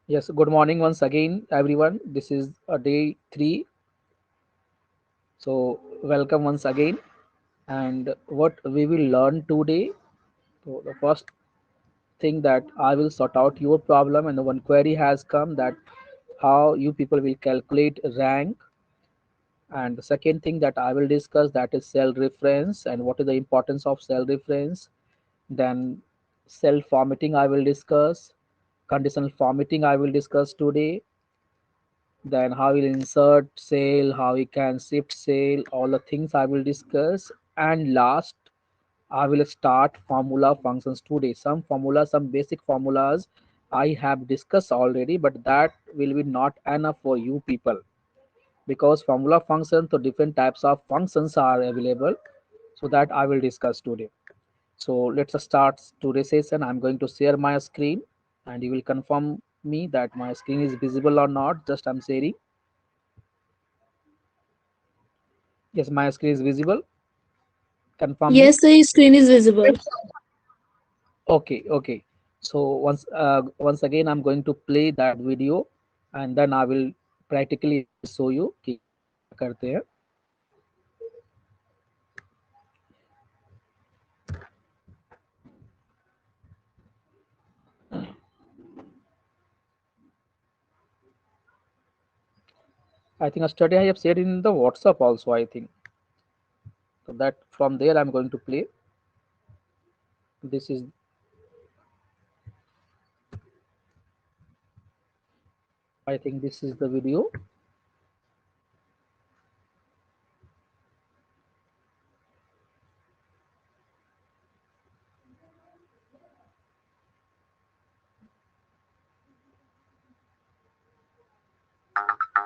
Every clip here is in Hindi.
Yes, good morning once again, everyone. This is day three. So, welcome once again. And what we will learn today. So, the first thing that I will sort out your problem, and the one query has come that how you people will calculate rank. And the second thing that I will discuss that is cell reference and what is the importance of cell reference. Then, cell formatting I will discuss. Conditional formatting I will discuss today. Then how we'll insert sale, how we can shift sale, all the things I will discuss. And last, I will start formula functions today. Some formulas, some basic formulas I have discussed already, but that will be not enough for you people because formula functions, so different types of functions are available. So that I will discuss today. So let's start today's session. I'm going to share my screen and you will confirm me that my screen is visible or not. Just I'm sharing. Yes, my screen is visible. Confirm me. Yes, the screen is visible. Okay, okay. So once again, I'm going to play that video, and then I will practically show you कि क्या करते हैं. I think yesterday I have shared in the WhatsApp also. I think so that from there I'm going to play. This is I think this is the video.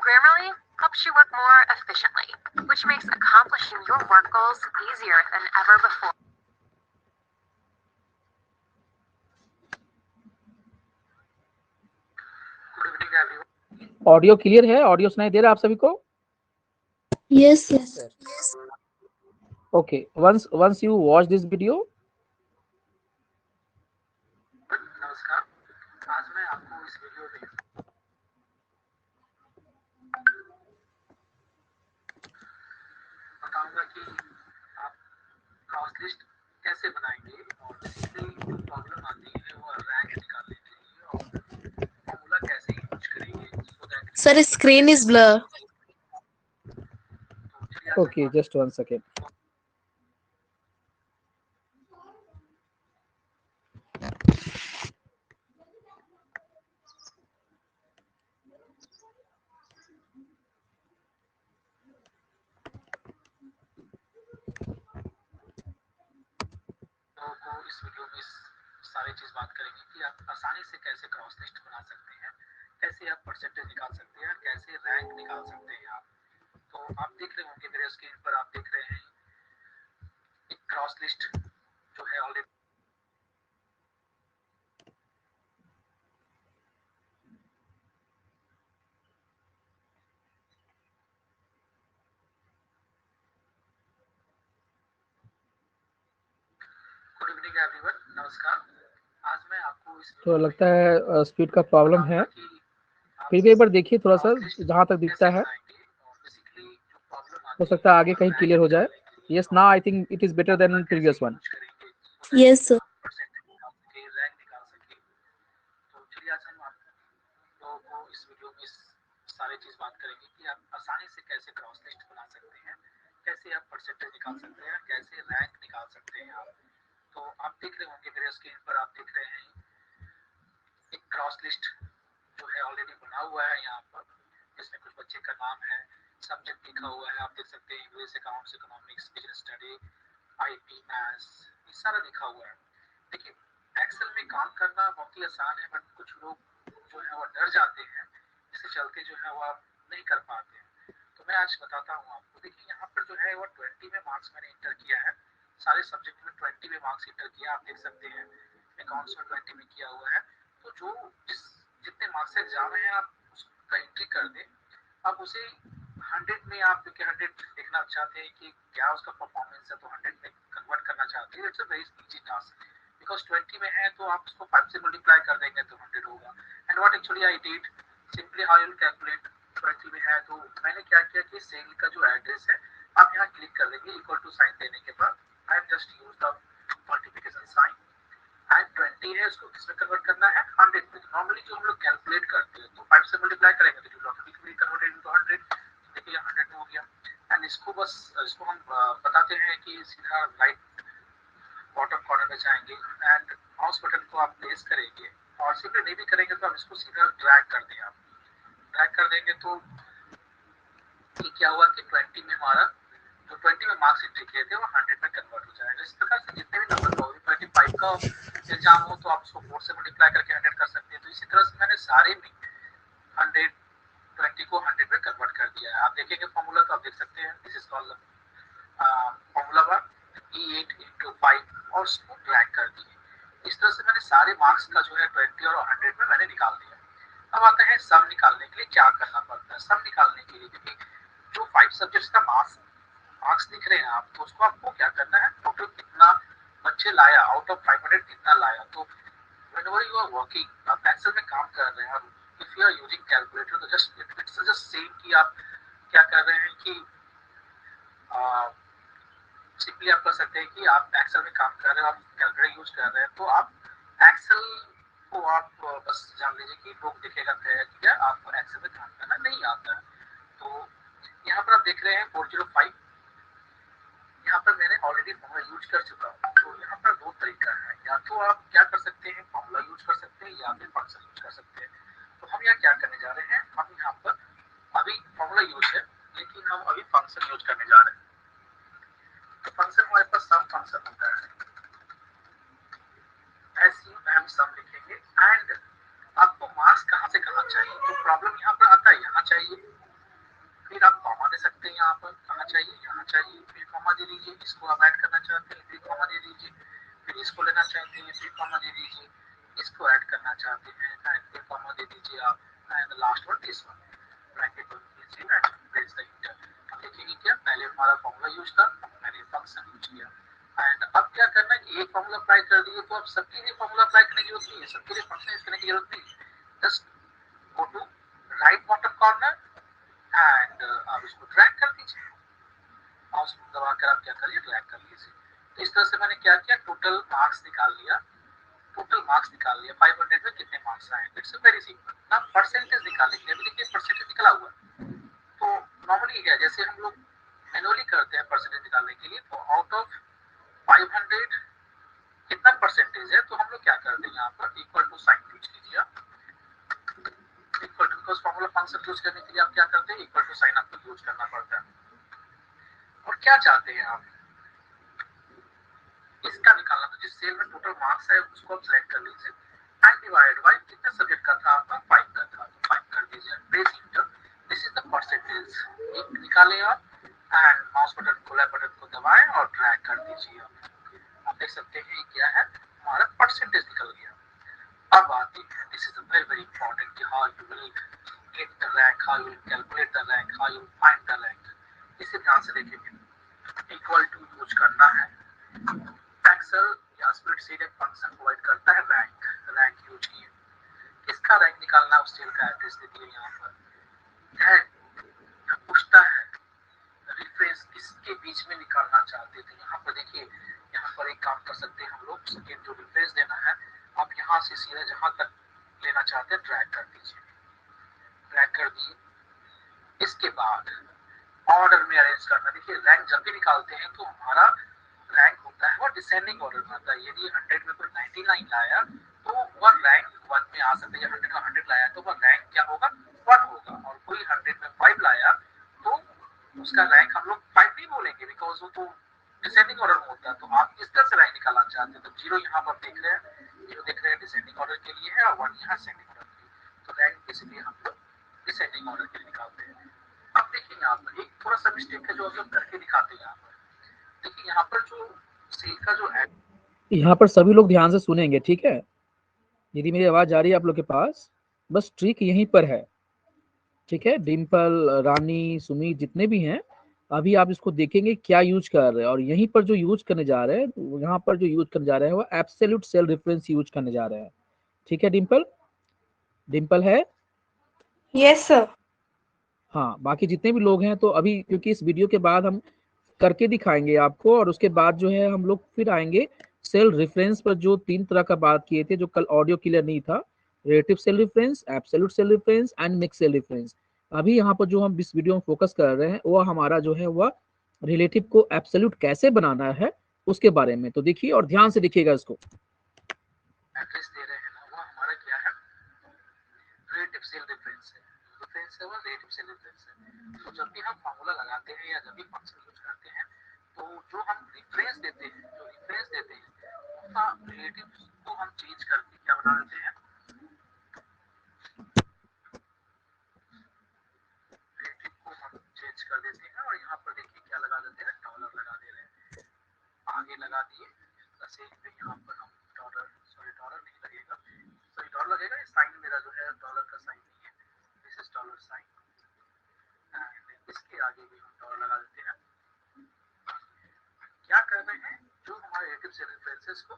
Grammarly helps you work more efficiently, which makes accomplishing your work goals easier than ever before. Good evening, everyone. Audio clear है? ऑडियो सुनाई दे रहा है आप सभी को? Yes, yes. Okay. Once you watch this video, नमस्कार, आज मैं आपको इस वीडियो में बताऊंगा कि आप क्रॉस लिस्ट कैसे बनाएंगे और बेसिकली जो प्रॉब्लम आती है वो रैंक निकालने के लिए और फॉर्मूला कैसे यूज करेंगे so that Sir, screen is blur. तो चलिए आज हम okay, just one second. को इस वीडियो में सारी चीज बात करेंगे कि आप आसानी से कैसे क्रॉस लिस्ट बना सकते हैं, कैसे आप परसेंटेज निकाल सकते हैं, कैसे रैंक निकाल सकते हैं आप। तो आप देख रहे होंगे मेरे स्क्रीन पर, आप देख रहे हैं एक क्रॉस लिस्ट जो है ऑलरेडी गुड इवनिंग एवरीवन, नमस्कार। आज मैं आपको इस तो वीडियो में लगता है स्पीड का प्रॉब्लम है. बताऊंगा कि आप फिर भी एक बार देखिए थोड़ा सा क्रॉस लिस्ट जहाँ तक दिखता कैसे है. बनाएंगे और बेसिकली जो प्रॉब्लम हो आती सकता है है आगे वो कहीं क्लियर रैंक हो जाए. निकालने के लिए Yes, और now I think it is better formula than कैसे previous one. यूज करेंगे सो दैट Yes, sir. आप परसेंटेज निकाल सके, रैंक निकाल सके। तो चलिए आज हम आप लोगों को इस वीडियो में सारी चीज बात करेंगे कि आप आसानी से कैसे क्रॉस लिस्ट बना सकते हैं, कैसे आप परसेंटेज निकाल सकते हैं, कैसे रैंक निकाल सकते हैं आप। तो आप देख रहे होंगे मेरे स्क्रीन पर, आप देख रहे हैं एक क्रॉस लिस्ट जो है ऑलरेडी बना हुआ है यहाँ पर, जिसमें कुछ बच्चे का नाम है, सब्जेक्ट लिखा हुआ है, आप देख सकते हैं English, accounts, economics, business study, IP, maths, ये सारा लिखा हुआ है। देखिए, एक्सेल में काम करना बहुत ही आसान है, बट कुछ लोग जो है वो डर जाते हैं, जिसके चलते जो है वो आप नहीं कर पाते हैं। तो मैं आज बताता हूँ आपको। देखिए यहाँ पर जो है वो 20 में मार्क्स मैंने इंटर किया है, सारे सब्जेक्ट में 20 में मार्क्स इंटर किया, आप देख सकते हैं अकाउंट्स में 20 में किया हुआ है। तो जो जितने मार्क्स से एग्जाम है आप उसका एंट्री कर दें। अब उसे 100 में आप, क्योंकि 100 देखना चाहते हैं कि क्या उसका परफॉर्मेंस है, तो 100 में कन्वर्ट करना चाहते हैं। It's a very easy task, because 20 में है तो आप उसको 5 से मल्टीप्लाई कर देंगे तो 100 होगा। And what actually I did simply how you calculate 20 में है, तो मैंने क्या किया कि सेल का जो एड्रेस है आप यहाँ क्लिक कर देंगे, इक्वल टू साइन देने के बाद I just use the multiplication sign and 20 है, इसको किसमें कन्वर्ट करना है 100 में। नॉर्मली जो हम लोग कैलकुलेट करते हैं तो 5 से मल्टीप्लाई करेंगे तो जो ऑटोमेटिकली कन्वर्टेड इनटू 100, देखिए 100 में हो गया। एंड इसको हम बताते हैं कि सीधा राइट बॉटम कॉर्नर में जाएंगे एंड माउस बटन को आप प्लेस करेंगे, और सिंपली नहीं भी करेंगे तो आप इसको सीधा ड्रैग कर दें। आप ड्रैग कर देंगे तो ये क्या हुआ कि 20 में हमारा जो 20 में मार्क्स एंट्री किए थे वो 100 में कन्वर्ट हो जाएगा। इस प्रकार से जितने भी नंबर हो, 25 का एग्जाम हो तो आप उसको 4 से मल्टीप्लाई करके 100 कर सकते हैं। तो इसी तरह से मैंने सारे में 120 को 100 में कन्वर्ट कर दिया है। आप देखेंगे फॉर्मूला तो आप देख सकते हैं, this is called formula bar E8 into 5 और उसको ड्रैग कर दिए। इस तरह से मैंने सारे मार्क्स का जो है 20 और 100 में मैंने निकाल दिया। अब आता है सम निकालने के लिए क्या करना पड़ता है। सम निकालने के लिए देखिए जो 5 सब्जेक्ट्स का मार्क्स दिख रहे हैं आप, तो उसको आपको क्या करना है, टोटल कितना बच्चे लाया आउट ऑफ 500 कितना लाया। तो whenever you are working, आप एक्सेल में काम कर रहे हैं, if you are using calculator तो it's just same कि आप क्या कर रहे हैं कि सिंपली आप कर सकते हैं कि आप एक्सेल में काम कर रहे हो, आप कैलकुलेटर यूज कर रहे हैं, तो आप एक्सेल को आप बस जान लीजिए कि लोग दिखेगा क्या आपको एक्सेल में काम करना नहीं आता है। तो यहाँ पर आप देख रहे हैं 405, यहाँ पर मैंने ऑलरेडी फॉर्मूला यूज कर चुका हूँ। तो यहाँ पर दो तरीका है, या तो आप क्या कर सकते हैं फॉर्मूला यूज कर सकते हैं या फिर फंक्शन यूज कर सकते हैं। तो हम यहाँ क्या करने जा रहे हैं, हम यहाँ पर अभी फॉर्मूला यूज है लेकिन हम अभी फंक्शन यूज करने जा रहे हैं। तो फंक्शन हमारे पास सम फंक्शन होता है, ऐसे हम सम लिखेंगे एंड आपको मार्क्स कहाँ से कहाँ चाहिए। तो प्रॉब्लम यहाँ पर आता है यहाँ चाहिए, फिर आप कॉमा दे सकते हैं, यहाँ पर कहाँ चाहिए यहाँ चाहिए, फिर कॉमा दे दीजिए। इसको आप ऐड करना चाहते हैं फिर कॉमा दे दीजिए, फिर इसको लेना चाहते हैं फिर कॉमा दे दीजिए, इसको ऐड करना चाहते हैं एंड फिर कॉमा दे दीजिए आप, and last one this one bracket बंद कीजिए एंड प्रेस द एंटर। अब देखेंगे क्या पहले हमारा फॉर्मूला यूज था, मैंने फंक्शन यूज किया एंड अब क्या करना है कि एक फॉर्मूला अप्लाई कर दिए तो अब सबके लिए फॉर्मूला अप्लाई करने की जरूरत नहीं है, सबके लिए फंक्शन यूज करने की जरूरत नहीं है। Just go to right bottom corner and आप इसको ड्रैग कर दीजिए, माउस दबाकर आप क्या करिए ड्रैग कर लीजिए। तो इस तरह से मैंने क्या किया, टोटल मार्क्स निकाल लिया, टोटल मार्क्स निकाल लिया 500 में कितने मार्क्स आए। It's very simple. ना परसेंटेज निकालेंगे, अभी देखिए परसेंटेज निकला हुआ है। तो नॉर्मली क्या जैसे हम लोग मैनुअली करते हैं परसेंटेज निकालने के लिए, तो आउट ऑफ 500 कितना परसेंटेज है, तो हम लोग क्या करते हैं यहाँ पर इक्वल टू साइन यूज कीजिए, equal to, because formula function use करने के लिए आप क्या करते हैं इक्वल टू साइन आपको यूज करना पड़ता है। और क्या चाहते हैं आप इसका निकालना, तो जिस सेल में टोटल मार्क्स है उसको आप सिलेक्ट कर लीजिए एंड डिवाइड बाय कितने सब्जेक्ट का था आपका 5 का था, तो 5 कर दीजिए, press enter. This is the percentage. एक निकालें आप एंड माउस बटन को लेफ्ट बटन को दबाएं और ड्रैग कर दीजिए। आप देख सकते हैं क्या है हमारा परसेंटेज निकल गया। अब आती है this is very very important कि how you will get the rank, how you will calculate the rank, how you find the rank. इसे ध्यान से देखेंगे। इक्वल टू यूज करना है, एक्सेल या स्प्रेडशीट एक फंक्शन प्रोवाइड करता है रैंक, रैंक यूज किए, किसका रैंक निकालना उस सेल का एड्रेस दे दिए यहाँ पर है। पूछता है रेफरेंस किसके बीच में निकालना चाहते थे, यहाँ पर देखिए यहाँ पर एक काम कर सकते हैं हम लोग, सेकेंड जो रेफरेंस देना है आप यहाँ से सीधा जहाँ तक लेना चाहते हैं ड्रैग कर दीजिए, ड्रैग कर दिए। इसके बाद ऑर्डर में अरेंज करना। देखिए रैंक जब भी निकालते हैं तो हमारा रैंक होता है वो डिसेंडिंग ऑर्डर में आता है। यदि 100 में कोई 99 लाया तो वह रैंक 1 में आ सकता है, 100 में 100 लाया तो वह रैंक क्या होगा 1 होगा, और कोई 100 में 5 लाया तो उसका रैंक हम लोग 5 नहीं बोलेंगे बिकॉज वो तो डिसेंडिंग ऑर्डर में होता है। तो आप इस तरह से रैंक निकालना चाहते हैं तो 0 यहाँ पर देख रहे हैं, 0 देख रहे हैं डिसेंडिंग ऑर्डर के लिए है और 1 यहाँ असेंडिंग ऑर्डर के लिए। तो रैंक बेसिकली हम लोग डिसेंडिंग ऑर्डर के लिए निकालते हैं। अब देखिए यहाँ पर एक थोड़ा सा मिस्टेक है जो हम लोग करके दिखाते हैं। यहाँ पर देखिए यहाँ पर जो सेल का जो यहाँ पर सभी लोग ध्यान से सुनेंगे, ठीक है। यदि मेरी आवाज आ रही है आप लोग के पास, बस ट्रिक यहीं पर है, ठीक है। डिम्पल, रानी, सुमित जितने भी हैं, अभी आप इसको देखेंगे क्या यूज कर रहे हैं, और यहीं पर जो यूज करने जा रहे हैं, यहाँ पर जो यूज करने जा रहे हैं वो एब्सोल्यूट सेल रेफरेंस यूज करने जा रहे हैं, ठीक है डिम्पल। डिम्पल है? Yes, sir. हाँ, बाकी जितने भी लोग हैं, तो अभी क्योंकि इस वीडियो के बाद हम करके दिखाएंगे आपको, और उसके बाद जो है हम लोग फिर आएंगे सेल रेफरेंस पर, जो 3 तरह का बात किए थे, जो कल ऑडियो क्लियर नहीं था। Relative cell reference, absolute cell reference and mix cell reference. अभी यहाँ पर जो हम इस वीडियो में फोकस कर रहे हैं, वो हमारा जो है वह रिलेटिव को एब्सोल्यूट कैसे बनाना है उसके बारे में। तो देखिए और ध्यान से देखिएगा इसको। एड्रेस दे रहे हैं ना, वो हमारा क्या है, रिलेटिव सेल रेफरेंस है। रेफरेंस है वो रिलेटिव सेल रेफरेंस है। तो जब भी हम फार्मूला लगाते हैं या जब भी फंक्शन यूज करते हैं, तो जो हम रेफरेंस देते हैं उसका रिलेटिव को हम चेंज करके क्या बना देते हैं, रिलेटिव को हम चेंज कर देते हैं। और यहाँ पर देखिए क्या लगा देते हैं, डॉलर लगा दे रहे हैं, आगे लगा दिए। जैसे यहाँ पर हम डॉलर, सॉरी डॉलर नहीं लगेगा, सॉरी डॉलर लगेगा, साइन मेरा जो है डॉलर का साइन नहीं है, this is dollar sign. And इसके आगे भी हम डॉलर लगा देते हैं। क्या कर रहे हैं, जो हमारे रिलेटिव सेल रेफरेंसेस को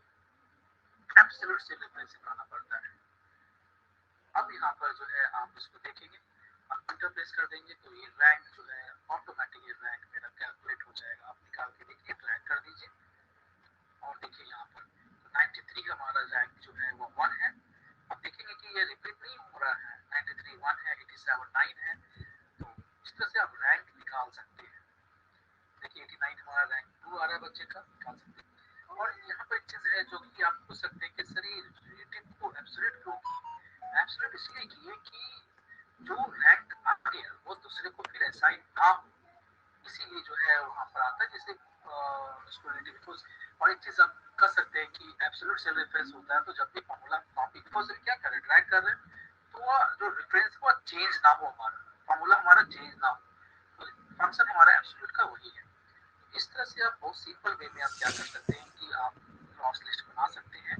एब्सोल्यूट सेल रेफरेंस बनाना पड़ता है। अब यहाँ पर जो है आप इसको देखेंगे, आप इंटर प्रेस कर देंगे तो ये रैंक जो है ऑटोमेटिक ये रैंक मेरा कैलकुलेट हो जाएगा। आप निकाल के देखिए, ड्रैग कर दीजिए और देखिए यहाँ पर 93 हमारा रैंक जो है वो 1 है। अब देखेंगे कि ये रिपीट नहीं हो रहा है, 93 1 है, 87 9 है। तो इस तरह से आप रैंक निकाल सकते हैं। देखिए 89 हमारा रैंक 2 आ रहा है बच्चे का, निकाल सकते हैं। और यहाँ पर एक चीज है जो कि आप पूछ सकते हैं कि सर ये रिलेटिव को एब्सोल्यूट क्यों किया? एब्सोल्यूट इसलिए किए कि जो रैंक आते हैं वो दूसरे को फिर असाइन ना हो, इसीलिए जो है वहाँ पर आता है। जैसे उसको रिलेटिव। और एक चीज आप कर सकते हैं कि एब्सोल्यूट सेल रेफरेंस होता है, तो जब भी फॉर्मूला कॉपी क्या कर रहे हैं, ड्रैग कर रहे हैं, तो वो जो रेफरेंस को चेंज ना हो, हमारा फॉर्मूला हमारा चेंज ना हो, तो फंक्शन हमारा एब्सोल्यूट का वही है। इस तरह से आप बहुत सिंपल वे में आप क्या कर सकते हैं कि आप क्रॉस लिस्ट बना सकते हैं।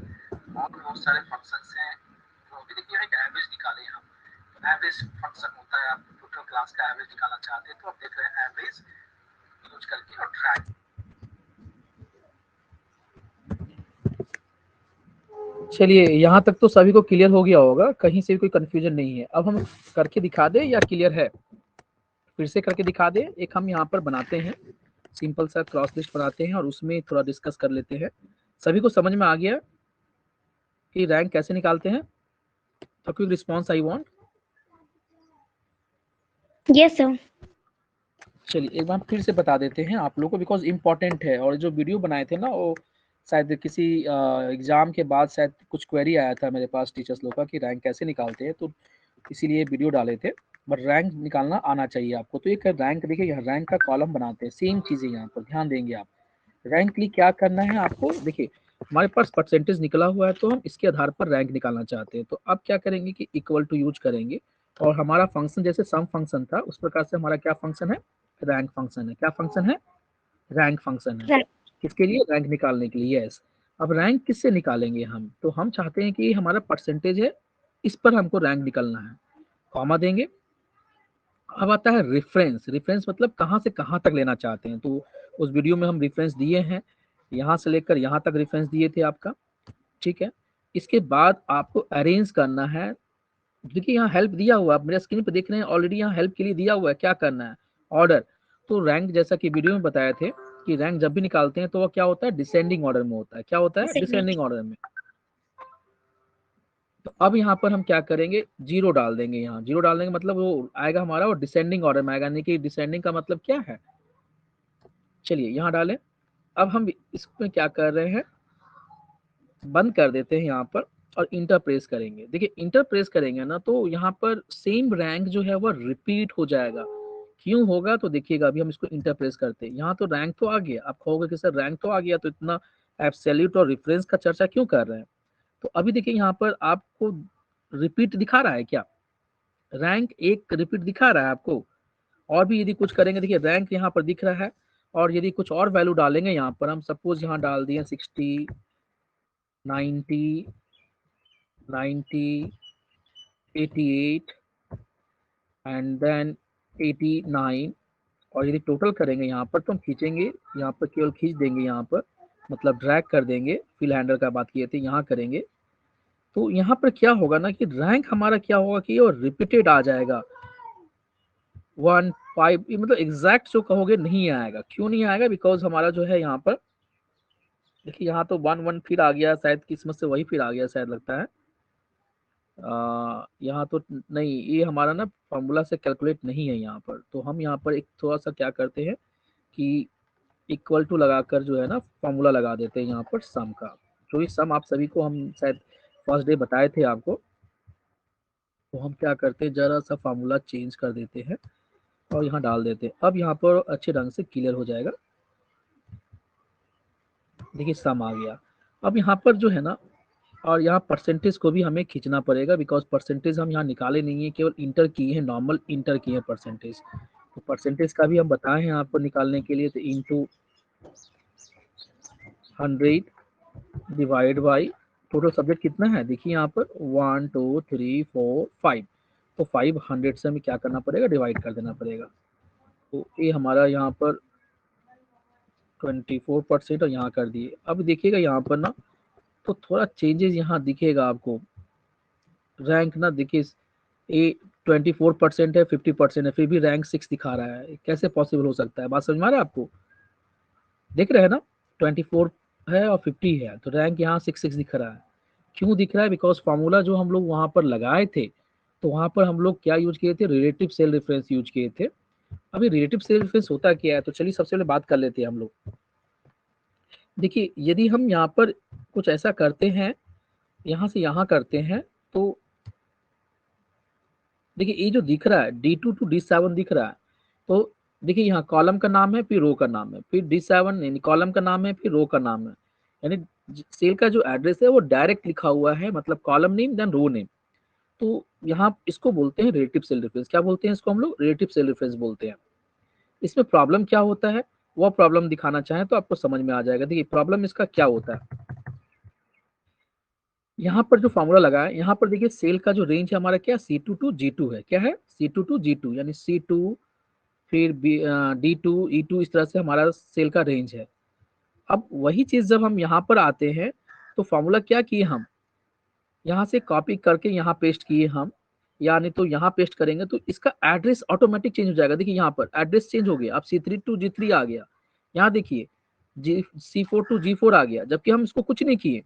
और बहुत सारे फंक्शंस हैं जो अभी देखिए एक एवरेज निकाले हम, तो एवरेज फंक्शन होता है। आप टोटल क्लास का एवरेज निकालना चाहते हैं तो आप देख रहे हैं एवरेज यूज करके और ड्रैग। चलिए यहाँ तक तो सभी को क्लियर हो गया होगा, कहीं से भी कोई कंफ्यूजन नहीं है। अब हम करके दिखा दें या क्लियर है? फिर से करके दिखा दें। एक हम यहाँ पर बनाते हैं, सिंपल सा क्रॉस लिस्ट बनाते हैं और उसमें थोड़ा डिस्कस कर लेते हैं। सभी को समझ में आ गया कि रैंक कैसे निकालते हैं? तो quick response I want. Yes, sir. चलिए एक बार फिर से बता देते हैं आप लोगों को, बिकॉज इम्पोर्टेंट है। और जो वीडियो बनाए थे ना, वो शायद किसी एग्जाम के बाद शायद कुछ क्वेरी आया था मेरे पास टीचर्स लोग का कि रैंक कैसे निकालते हैं, तो इसीलिए वीडियो डाले थे। बट रैंक निकालना आना चाहिए आपको। तो एक रैंक देखिए, यहाँ रैंक का कॉलम बनाते हैं, सेम चीज़ें यहाँ पर ध्यान देंगे आप। रैंक के लिए क्या करना है आपको, देखिए हमारे पास परसेंटेज निकला हुआ है, तो हम इसके आधार पर रैंक निकालना चाहते हैं। तो अब क्या करेंगे कि इक्वल टू यूज करेंगे, और हमारा फंक्शन जैसे सम फंक्शन था उस प्रकार से हमारा क्या फंक्शन है, रैंक फंक्शन है। क्या फंक्शन है? रैंक फंक्शन है। Right. किसके लिए? रैंक निकालने के लिए। यस। अब रैंक किससे निकालेंगे हम? तो हम चाहते हैं कि हमारा परसेंटेज है, इस पर हमको रैंक निकालना है। कॉमा देंगे। अब आता है रेफरेंस। रेफरेंस मतलब कहाँ से कहाँ तक लेना चाहते हैं। तो उस वीडियो में हम रेफरेंस दिए हैं, यहाँ से लेकर यहाँ तक रेफरेंस दिए थे आपका, ठीक है। इसके बाद आपको अरेंज करना है। देखिए यहाँ हेल्प दिया हुआ, आप मेरे स्क्रीन पे देख रहे हैं ऑलरेडी, यहाँ हेल्प के लिए दिया हुआ है क्या करना है, ऑर्डर। तो रैंक जैसा कि वीडियो में बताए थे कि रैंक जब भी निकालते हैं तो वो क्या होता है, डिसेंडिंग ऑर्डर में होता है। क्या होता है? डिसेंडिंग ऑर्डर में। तो अब यहाँ पर हम क्या करेंगे, जीरो डाल देंगे। यहाँ जीरो डालने का मतलब वो आएगा हमारा, वो डिसेंडिंग ऑर्डर में आएगा। यानी कि डिसेंडिंग का मतलब क्या है, चलिए यहाँ डालें। अब हम इसमें क्या कर रहे हैं, बंद कर देते हैं यहाँ पर और इंटर प्रेस करेंगे। देखिए इंटर प्रेस करेंगे ना, तो यहाँ पर सेम रैंक जो है वो रिपीट हो जाएगा। क्यों होगा? तो देखिएगा, अभी हम इसको इंटर प्रेस करते हैं, यहाँ तो रैंक तो आ गया। आप कहोगे कि सर रैंक तो आ गया, तो इतना एब्सोल्यूट और रेफरेंस का चर्चा क्यों कर रहे हैं? तो अभी देखिए यहाँ पर आपको रिपीट दिखा रहा है क्या? रैंक एक रिपीट दिखा रहा है आपको। और भी यदि कुछ करेंगे, देखिए रैंक यहाँ पर दिख रहा है। और यदि कुछ और वैल्यू डालेंगे यहाँ पर, हम सपोज यहाँ डाल दिए 60, 90, 90, 88 एंड देन 89, और यदि टोटल करेंगे यहाँ पर, तो हम खींचेंगे यहाँ पर, केवल खींच देंगे यहाँ पर, मतलब ड्रैग कर देंगे। फिल हैंडल का बात किए थे, यहाँ करेंगे तो यहाँ पर क्या होगा ना कि रैंक हमारा क्या होगा कि वो रिपीटेड आ जाएगा 1 5, मतलब एग्जैक्ट जो कहोगे नहीं आएगा। क्यों नहीं आएगा? बिकॉज हमारा जो है यहाँ पर देखिए, यहाँ तो 1 1 फिर आ गया, शायद किस्मत से वही फिर आ गया शायद लगता है। यहाँ तो नहीं, ये हमारा ना फॉर्मूला से कैलकुलेट नहीं है यहाँ पर। तो हम यहाँ पर एक थोड़ा सा क्या करते हैं कि इक्वल टू लगाकर जो है ना फॉर्मूला लगा देते हैं यहाँ पर सम का। जो ये सम आप सभी को हम शायद फर्स्ट डे बताए थे आपको, तो हम क्या करते हैं जरा सा फार्मूला चेंज कर देते हैं और यहाँ डाल देते हैं। अब यहाँ पर अच्छे ढंग से क्लियर हो जाएगा। देखिए सम आ गया। अब यहाँ पर जो है ना, और यहाँ परसेंटेज को भी हमें खींचना पड़ेगा, बिकॉज परसेंटेज हम यहाँ निकाले नहीं है, केवल इंटर किए हैं, नॉर्मल इंटर किए हैं परसेंटेज। तो परसेंटेज का भी हम बताए हैं यहाँ पर निकालने के लिए, तो into 100 divide by total subject कितना है, देखिए यहाँ पर 1 2 3 4 5। तो 500 से हमें क्या करना पड़ेगा, डिवाइड कर देना पड़ेगा। तो ये हमारा यहाँ पर 24% और यहाँ कर दिए। अब देखिएगा यहाँ पर ना, तो थोड़ा चेंजेस यहाँ दिखेगा आपको। रैंक ना देखिए, ये 24% है, 50% है, फिर भी रैंक 6 दिखा रहा है। कैसे पॉसिबल हो सकता है? बात समझ में आ रहा है आपको? देख रहे हैं ना, 24 है और 50 है, तो रैंक यहाँ 6 दिख रहा है। क्यों दिख रहा है? बिकॉज फार्मूला जो हम लोग वहां पर लगाए थे, तो वहां पर हम लोग क्या यूज किए थे, रिलेटिव सेल रेफरेंस यूज किए थे। अभी रिलेटिव सेल रेफरेंस होता क्या है, तो चलिए सबसे पहले बात कर लेते हैं हम लोग। देखिए, यदि हम यहाँ पर कुछ ऐसा करते हैं, यहाँ से यहाँ करते हैं, तो देखिए ये जो दिख रहा है D2 to D7 दिख रहा है। तो देखिए यहाँ कॉलम का नाम है, फिर रो का नाम है, फिर D7 यानी कॉलम का नाम है, फिर रो का नाम है। यानी सेल का जो एड्रेस है वो डायरेक्ट लिखा हुआ है, मतलब कॉलम नेम देन रो नेम। तो यहाँ इसको बोलते हैं रिलेटिव सेल रेफरेंस। क्या बोलते हैं इसको हम लोग? रिलेटिव सेल रेफरेंस बोलते हैं। इसमें प्रॉब्लम क्या होता है, वो प्रॉब्लम दिखाना चाहें तो आपको समझ में आ जाएगा। देखिए प्रॉब्लम इसका क्या होता है, यहाँ पर जो फॉर्मूला लगा है, यहाँ पर देखिए सेल का जो रेंज है हमारा क्या, C2 to G2 है। क्या है? C2 to G2, यानी C2 फिर D2 E2, इस तरह से हमारा सेल का रेंज है। अब वही चीज जब हम यहाँ पर आते हैं, तो फॉर्मूला क्या किए हम, यहाँ से कॉपी करके यहाँ पेस्ट किए हम, यानी तो यहाँ पेस्ट करेंगे तो इसका एड्रेस ऑटोमेटिक चेंज हो जाएगा। देखिए यहाँ पर एड्रेस चेंज हो गया। अब C3 to G3 आ गया, यहाँ देखिए C4 to G4 आ गया, जबकि हम इसको कुछ नहीं किए।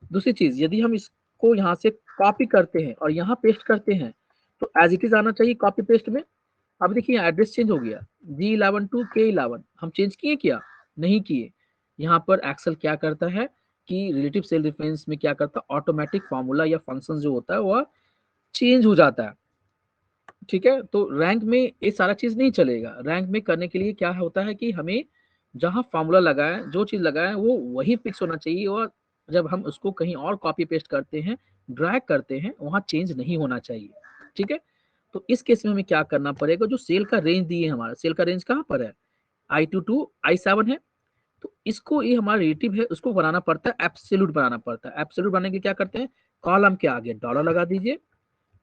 दूसरी चीज, यदि हम इसको यहाँ से कॉपी करते हैं और यहाँ पेस्ट करते हैं, तो एज इट इज आना चाहिए कॉपी पेस्ट में। अब देखिए यहाँ एड्रेस चेंज हो गया, G11 to K11, हम चेंज किए क्या? नहीं किए। यहाँ पर एक्सेल क्या करता है कि रिलेटिव सेल रेफरेंस में क्या करता है, ऑटोमेटिक फार्मूला या फंक्शन जो होता है वह चेंज हो जाता है। ठीक है, तो रैंक में ये सारा चीज नहीं चलेगा। रैंक में करने के लिए क्या होता है कि हमें जहां फार्मूला लगाए, जो चीज लगाए वो वही फिक्स होना चाहिए, और जब हम उसको कहीं और कॉपी पेस्ट करते हैं, ड्रैग करते हैं, वहां चेंज नहीं होना चाहिए। ठीक है, तो इस केस में हमें क्या करना पड़ेगा, जो सेल का रेंज दिए, हमारा सेल का रेंज कहाँ पर है, I2 to I7 है। तो इसको, ये हमारा रिलेटिव है, उसको बनाना पड़ता है एब्सोल्यूट बनाना पड़ता है। एब्सोल्यूट बनाने के लिए क्या करते हैं, कॉलम के आगे डॉलर लगा दीजिए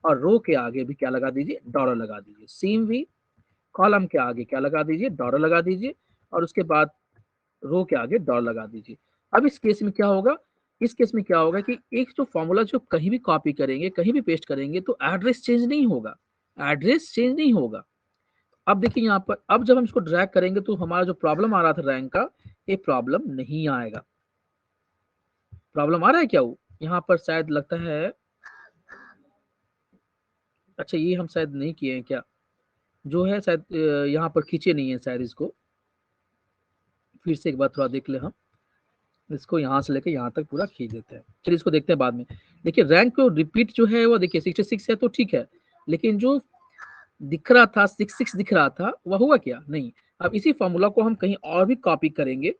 और रो के आगे भी क्या लगा दीजिए, डॉलर लगा दीजिए। सेम भी कॉलम के आगे क्या लगा दीजिए, डॉलर लगा दीजिए, और उसके बाद रो के आगे डॉलर लगा दीजिए। अब इस केस में क्या होगा, इस केस में क्या होगा कि एक जो फॉर्मूला जो कहीं भी कॉपी करेंगे, कहीं भी पेस्ट करेंगे, तो एड्रेस चेंज नहीं होगा, एड्रेस चेंज नहीं होगा। अब देखिए यहाँ पर, अब जब हम इसको ड्रैग करेंगे तो हमारा जो प्रॉब्लम आ रहा था रैंक का, ये प्रॉब्लम नहीं आएगा। प्रॉब्लम आ रहा है क्या? वो यहाँ पर शायद लगता है, अच्छा ये हम शायद नहीं किए हैं क्या, जो है शायद यहाँ पर खींचे नहीं है शायद इसको। फिर से एक बार थोड़ा देख ले हम, इसको यहाँ से लेके यहाँ तक पूरा खींच देते हैं। चलिए इसको देखते हैं बाद में। देखिए रैंक को रिपीट जो है वो देखिए 66 है, तो ठीक है, लेकिन जो दिख रहा था 66 दिख रहा था, वह हुआ क्या? नहीं। अब इसी फॉर्मूला को हम कहीं और भी कॉपी करेंगे,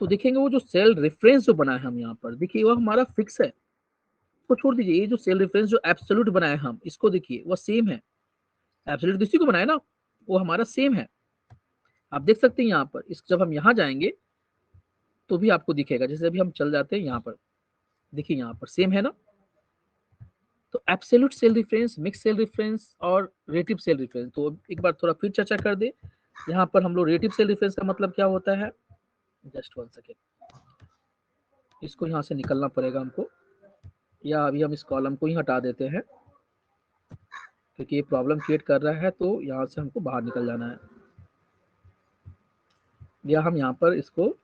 तो देखेंगे वो जो सेल रेफरेंस जो बना है हम यहाँ पर, देखिए वह हमारा फिक्स है। उसको छोड़ दीजिए, ये जो सेल रेफरेंस जो एब्सोल्यूट बनाए हम, इसको देखिए वह सेम है। एब्सोल्यूट किसी को बनाए ना, वो हमारा सेम है। आप देख सकते हैं यहाँ पर, इस जब हम यहाँ जाएंगे तो भी आपको दिखेगा। जैसे अभी हम चल जाते हैं यहाँ पर, देखिए यहाँ पर सेम है ना। तो absolute cell reference, mix cell reference और रिलेटिव सेल रेफरेंस, तो एक बार थोड़ा फिर चर्चा कर दे। यहाँ पर हम लोग रिलेटिव सेल रेफरेंस का मतलब क्या होता है, जस्ट 1 सेकेंड, इसको यहाँ से निकलना पड़ेगा हमको। या अभी हम इस कॉलम को ही हटा देते हैं क्योंकि ये प्रॉब्लम क्रिएट कर रहा है, तो यहाँ से हमको बाहर निकल जाना है। या हम यहाँ पर इसको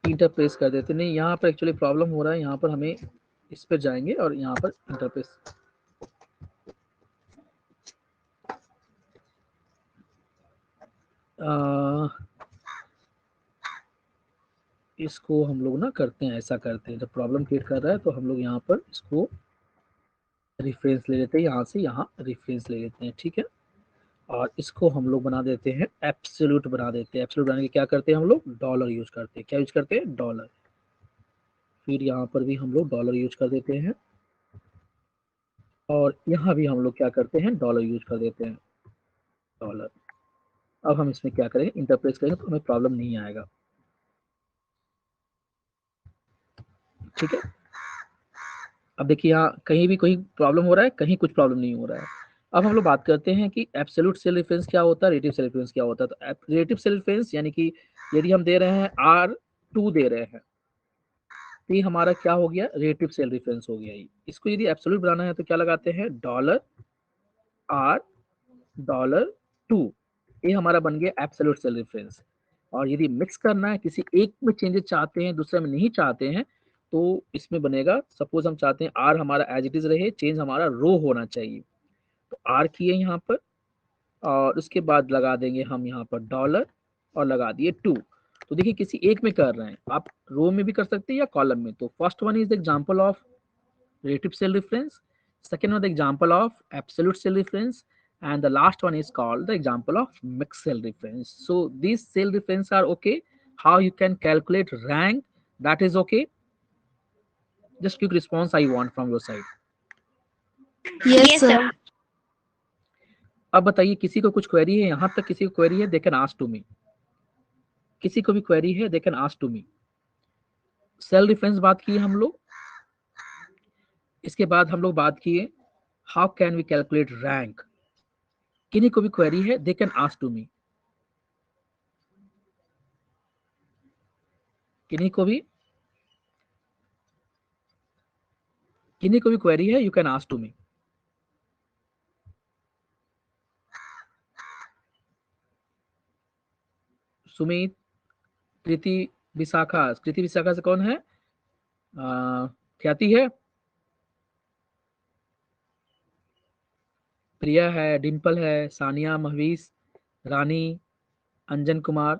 इंटरप्रेस कर देते, नहीं यहाँ पर एक्चुअली प्रॉब्लम हो रहा है, यहाँ पर हमें इस पर जाएंगे और यहाँ पर इंटरप्रेस इसको हम लोग ना करते हैं, ऐसा करते हैं, जब प्रॉब्लम क्रिएट कर रहा है तो हम लोग यहाँ पर इसको रेफरेंस ले लेते हैं, यहाँ से यहाँ रेफरेंस ले लेते हैं, ठीक है। और इसको हम लोग बना देते हैं एब्सोल्यूट बना देते हैं। एब्सोल्यूट बनाने के क्या करते हैं हम लोग, डॉलर यूज करते हैं। क्या यूज करते हैं, डॉलर। फिर यहाँ पर भी हम लोग डॉलर यूज कर देते हैं और यहाँ भी हम लोग क्या करते हैं, डॉलर यूज कर देते हैं, डॉलर। अब हम इसमें क्या करेंगे, इंटरप्रेस करेंगे तो हमें प्रॉब्लम नहीं आएगा, ठीक है। अब देखिए यहाँ कहीं भी कोई प्रॉब्लम हो रहा है, कहीं कुछ प्रॉब्लम नहीं हो रहा है। अब हम लोग बात करते हैं कि एब्सोल्यूट सेल रेफरेंस क्या होता है, रिलेटिव सेल रेफरेंस क्या होता है। तो रिलेटिव सेल रेफरेंस यानी कि यदि हम दे रहे हैं R2 दे रहे हैं तो ये हमारा क्या हो गया, रिलेटिव सेल रेफरेंस हो गया। इसको यदि एब्सोल्यूट बनाना है तो क्या लगाते हैं, $R $2, ये हमारा बन गया एब्सोल्यूट सेल रेफरेंस। और यदि मिक्स करना है, किसी एक में चेंजेस चाहते हैं दूसरे में नहीं चाहते हैं, तो इसमें बनेगा, सपोज हम चाहते हैं आर हमारा एज इट इज रहे, चेंज हमारा रो होना चाहिए, तो आर किए यहाँ पर और उसके बाद लगा देंगे हम यहाँ पर डॉलर और लगा दिए 2। तो देखिए किसी एक में कर रहे हैं, आप रो में भी कर सकते हैं या कॉलम में। तो first one is the example of relative cell reference, second one the example of absolute cell reference, and the last one is called the example of mixed cell reference. So these cell reference are okay. How you can calculate rank, that is okay. Just quick response I want from your side. Yes, sir. अब बताइए किसी को कुछ क्वेरी है, यहाँ तक किसी को क्वेरी है, they can ask to me. किसी को भी क्वेरी है, they can ask to me. Cell reference बात की हम लोग, इसके बाद हम लोग बात किए how can we calculate rank. किन्हीं को भी क्वेरी है, they can ask to me. किन्हीं को भी क्वेरी है, you can ask to me. Sumit, Kriti, Vishakha. Kriti Vishakha से कौन है, ख्याति है, प्रिया है, डिम्पल है, सानिया, महवीस, रानी, अंजन कुमार।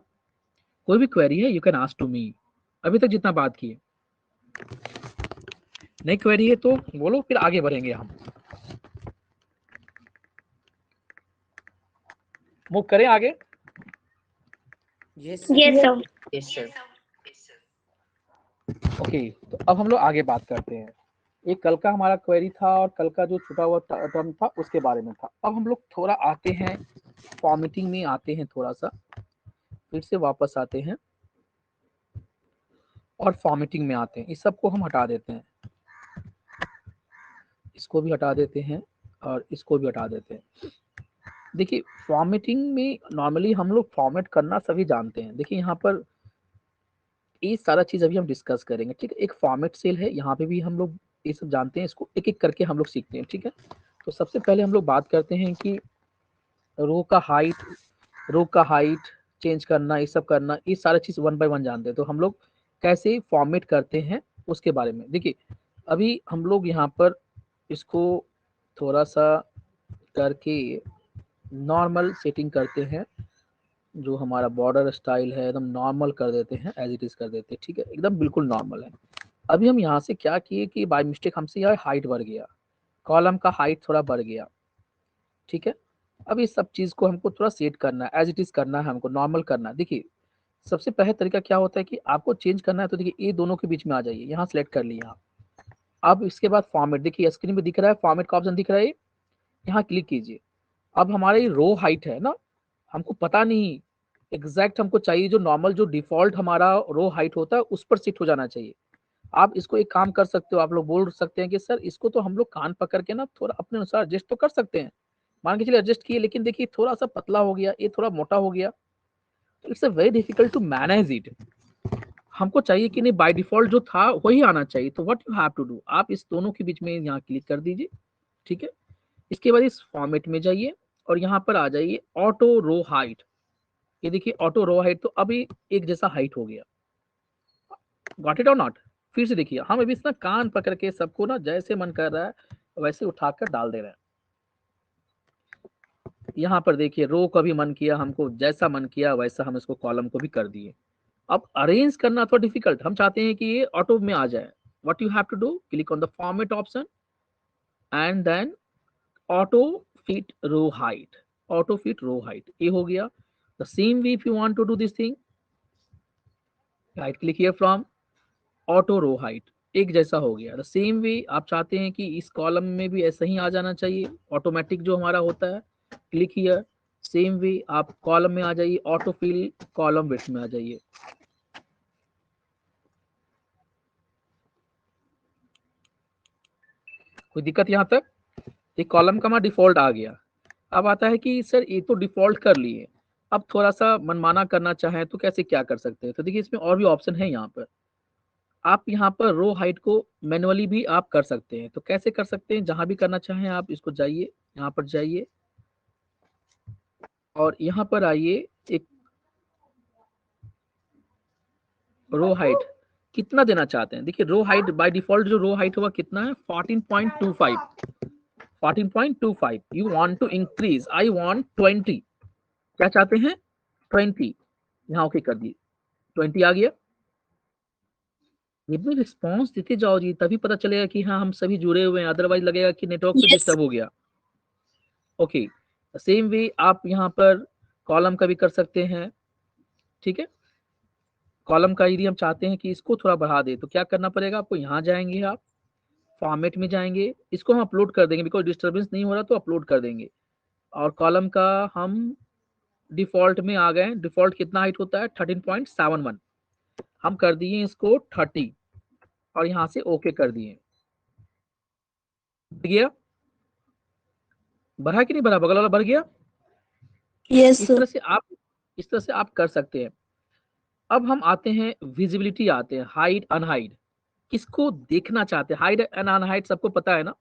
कोई भी क्वेरी है, you can ask to me. अभी तक जितना बात की, नहीं क्वेरी है तो बोलो, फिर आगे बढ़ेंगे हम। मूव करें आगे। Yes, sir. ओके, तो अब हम लोग आगे बात करते हैं। एक कल का हमारा क्वेरी था और कल का जो छुटा हुआ टर्म था उसके बारे में था। अब हम लोग थोड़ा आते हैं फॉर्मेटिंग में, आते हैं थोड़ा सा, फिर से वापस आते हैं और फॉर्मेटिंग में आते हैं। इस सब को हम हटा देते हैं, इसको भी हटा देते हैं और इसको भी हटा देते हैं। देखिए फॉर्मेटिंग में नॉर्मली हम लोग फॉर्मेट करना सभी जानते हैं। देखिए यहाँ पर ये सारा चीज अभी हम डिस्कस करेंगे, ठीक है। एक फॉर्मेट सेल है, यहाँ पे भी हम लोग ये सब जानते हैं, इसको एक एक करके हम लोग सीखते हैं, ठीक है। तो सबसे पहले हम लोग बात करते हैं कि रो का हाइट चेंज करना, ये सब करना, ये सारा चीज वन बाय वन जानते हैं। तो हम लोग कैसे फॉर्मेट करते हैं उसके बारे में देखिए। अभी हम लोग यहाँ पर इसको थोड़ा सा करके नॉर्मल सेटिंग करते हैं, जो हमारा बॉर्डर स्टाइल है एकदम नॉर्मल कर देते हैं, एज इट इज कर देते हैं, ठीक है, एकदम बिल्कुल नॉर्मल है। अभी हम यहाँ से क्या किए कि बाय मिस्टेक हमसे यह हाइट बढ़ गया, कॉलम का हाइट थोड़ा बढ़ गया, ठीक है। अब इस सब चीज को हमको थोड़ा सेट करना है, एज इट इज करना है, हमको नॉर्मल करना है। देखिए सबसे पहले तरीका क्या होता है कि आपको चेंज करना है, तो देखिए ये दोनों के बीच में आ जाइए, यहाँ सेलेक्ट कर लिया। अब इसके बाद फॉर्मेट, देखिए स्क्रीन पे दिख रहा है फॉर्मेट का ऑप्शन दिख रहा है, यहाँ क्लिक कीजिए। अब हमारी रो हाइट है ना, हमको पता नहीं एग्जैक्ट, हमको चाहिए जो नॉर्मल जो डिफॉल्ट हमारा रो हाइट होता है उस पर शिफ्ट हो जाना चाहिए। आप इसको एक काम कर सकते हो, आप लोग बोल सकते हैं कि सर इसको तो हम लोग कान पकड़ के ना थोड़ा अपने अनुसार एडजस्ट तो कर सकते हैं। मान के चलिए एडजस्ट किए, लेकिन देखिए थोड़ा सा पतला हो गया, ये थोड़ा मोटा हो गया, तो it's a very difficult to manage it. हमको चाहिए कि नहीं, बाय डिफॉल्ट जो था वही आना चाहिए। तो what you have to do, आप इस दोनों के बीच में यहाँ क्लिक कर दीजिए, ठीक है। इसके बाद इस फॉर्मेट में जाइए और यहाँ पर आ जाइए ऑटो रो हाइट। ये देखिए ऑटो रो हाइट, तो अभी एक जैसा हाइट हो गया, गॉट इट और नॉट। फिर से देखिए, हम अभी इस ना कान पकड़ के सबको ना जैसे मन कर रहा है वैसे उठाकर डाल दे रहे हैं। यहाँ पर देखिए रो का भी मन किया, हमको जैसा मन किया वैसा हम इसको कॉलम को भी कर दिए। अब अरेंज करना थोड़ा डिफिकल्ट, हम चाहते हैं कि ये ऑटो में आ जाए। What you have to do, click on the format option and then auto fit row height, auto fit row height, ये हो गया। The same way if you want to do this thing, right click here from auto row height, एक जैसा हो गया। द सेम वे आप चाहते हैं कि इस कॉलम में भी ऐसा ही आ जाना चाहिए, ऑटोमेटिक जो हमारा होता है, क्लिक हियर। सेम वे आप कॉलम में आ जाइए, ऑटो फिल कॉलम विड्थ में आ जाइए। कोई दिक्कत यहाँ तक? एक कॉलम का हमारा डिफॉल्ट आ गया। अब आता है कि सर ये तो डिफॉल्ट कर लिए, अब थोड़ा सा मनमाना करना चाहें तो कैसे क्या कर सकते हैं? तो देखिए इसमें और भी ऑप्शन है। यहाँ पर आप यहाँ पर रो हाइट को मैनुअली भी आप कर सकते हैं। तो कैसे कर सकते हैं? जहां भी करना चाहें आप इसको जाइए, यहाँ पर जाइए और यहाँ पर आइए, एक रो हाइट कितना देना चाहते हैं। देखिए रो हाइट बाय डिफॉल्ट जो रो हाइट होगा कितना है, 14.25, 14.25। You want to increase, I want 20, क्या चाहते हैं 20, यहाँ ओके कर दिए, 20 आ गया। ये भी रिस्पॉन्स देते जाओ जी, तभी पता चलेगा कि हाँ हम सभी जुड़े हुए हैं, अदरवाइज लगेगा कि नेटवर्क से Yes. डिस्टर्ब हो गया। ओके, सेम वे आप यहाँ पर कॉलम का भी कर सकते हैं, ठीक है। कॉलम का यदि हम चाहते हैं कि इसको थोड़ा बढ़ा दे तो क्या करना पड़ेगा आपको, यहाँ जाएंगे आप फॉर्मेट में जाएंगे, इसको हम अपलोड कर देंगे, बिकॉज डिस्टर्बेंस नहीं हो रहा तो अपलोड कर देंगे। और कॉलम का हम डिफॉल्ट में आ गए, डिफॉल्ट कितना हाइट होता है 13.71, हम कर दिए इसको 30 और यहाँ से ओके कर दिए। गया, बढ़ा कि नहीं बढ़ा, बगल वाला बढ़ गया। Yes, इस sir. तरह से आप, इस तरह से आप कर सकते हैं। अब हम आते हैं विजिबिलिटी, आते हैं हाइड अनहाइड, किसको देखना चाहते हैं। हाइड एंड अनहाइड सबको पता है ना,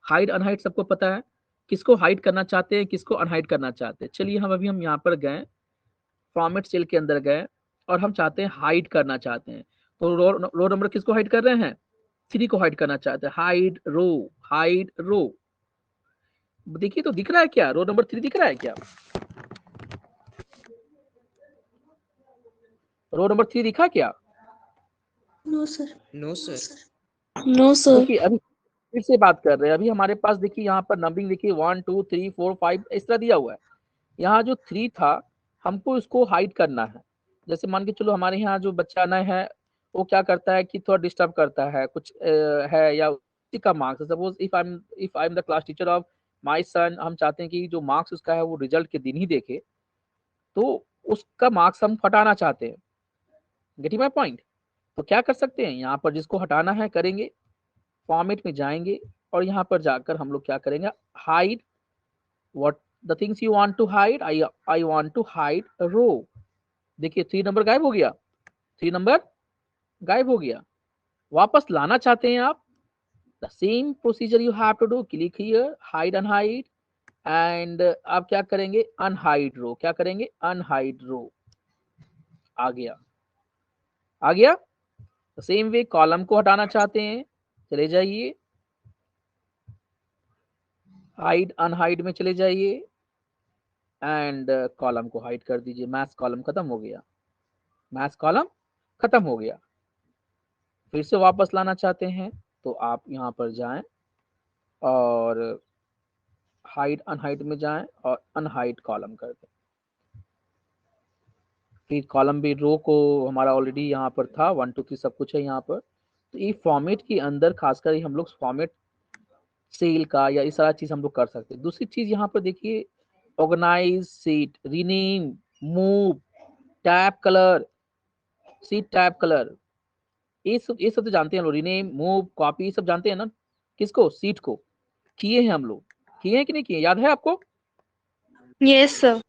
हाइड अनहाइड सबको पता है, किसको हाइड करना चाहते हैं, किसको अनहाइड करना चाहते हैं। चलिए हम यहाँ पर गए, फॉर्मेट सेल के अंदर गए और हम चाहते हैं हाइड करना चाहते हैं। तो रो नंबर किसको हाइड कर रहे हैं, 3 को हाइड करना चाहते हैं, हाइड रो, हाइड रो। देखिए तो दिख रहा है क्या, रो नंबर 3 दिख रहा है क्या, रो नंबर 3 दिखा क्या? No, sir. No sir. No, sir. देखिए अभी फिर से बात कर रहे हैं, अभी हमारे पास देखिए यहाँ पर नंबरिंग देखिए 1 2 3 4 5 इस तरह दिया हुआ है। यहाँ जो 3 था हमको इसको हाइड करना है। जैसे मान के चलो हमारे यहाँ जो बच्चा नए है वो क्या करता है कि थोड़ा डिस्टर्ब करता है कुछ है, या उसी का marks, suppose if I am the class teacher of my son, हम चाहते हैं कि जो मार्क्स उसका है वो रिजल्ट के दिन ही देखे, तो उसका मार्क्स हम हटाना चाहते हैं। Getting my point? तो क्या कर सकते हैं, यहाँ पर जिसको हटाना है करेंगे, फॉर्मेट में जाएंगे और यहाँ पर जाकर हम लोग क्या करेंगे, hide what the things you want to hide, I want to hide row. देखिए 3 नंबर गायब हो गया, 3 नंबर गायब हो गया। वापस लाना चाहते हैं आप, the same procedure you have to do, click here hide unhide and आप क्या करेंगे, अनहाइड रो, क्या करेंगे अनहाइड रो। आ गया, आ गया। सेम वे कॉलम को हटाना चाहते हैं, चले जाइए हाइड अनहाइड में चले जाइए एंड कॉलम को हाइड कर दीजिए। मैथ्स कॉलम खत्म हो गया, मैथ्स कॉलम खत्म हो गया। फिर से वापस लाना चाहते हैं तो आप यहाँ पर जाएं और हाइड अनहाइड में जाएं और अनहाइड कॉलम कर दें। फिर कॉलम भी, रो को हमारा ऑलरेडी यहाँ पर था 1 2 3 सब कुछ है यहाँ पर। तो ये फॉर्मेट के अंदर खासकर हम लोग फॉर्मेट सेल का या इस सारा चीज हम लोग कर सकते हैं। दूसरी चीज यहाँ पर देखिए, organise sheet, rename, move, tab colour, sheet tab colour, ये सब तो जानते हैं लोग, रीनेम मूव कॉपी सब जानते हैं ना, किसको, सीट को। किए हैं हम लोग, किए हैं कि नहीं किए, याद है आपको? Yes, sir.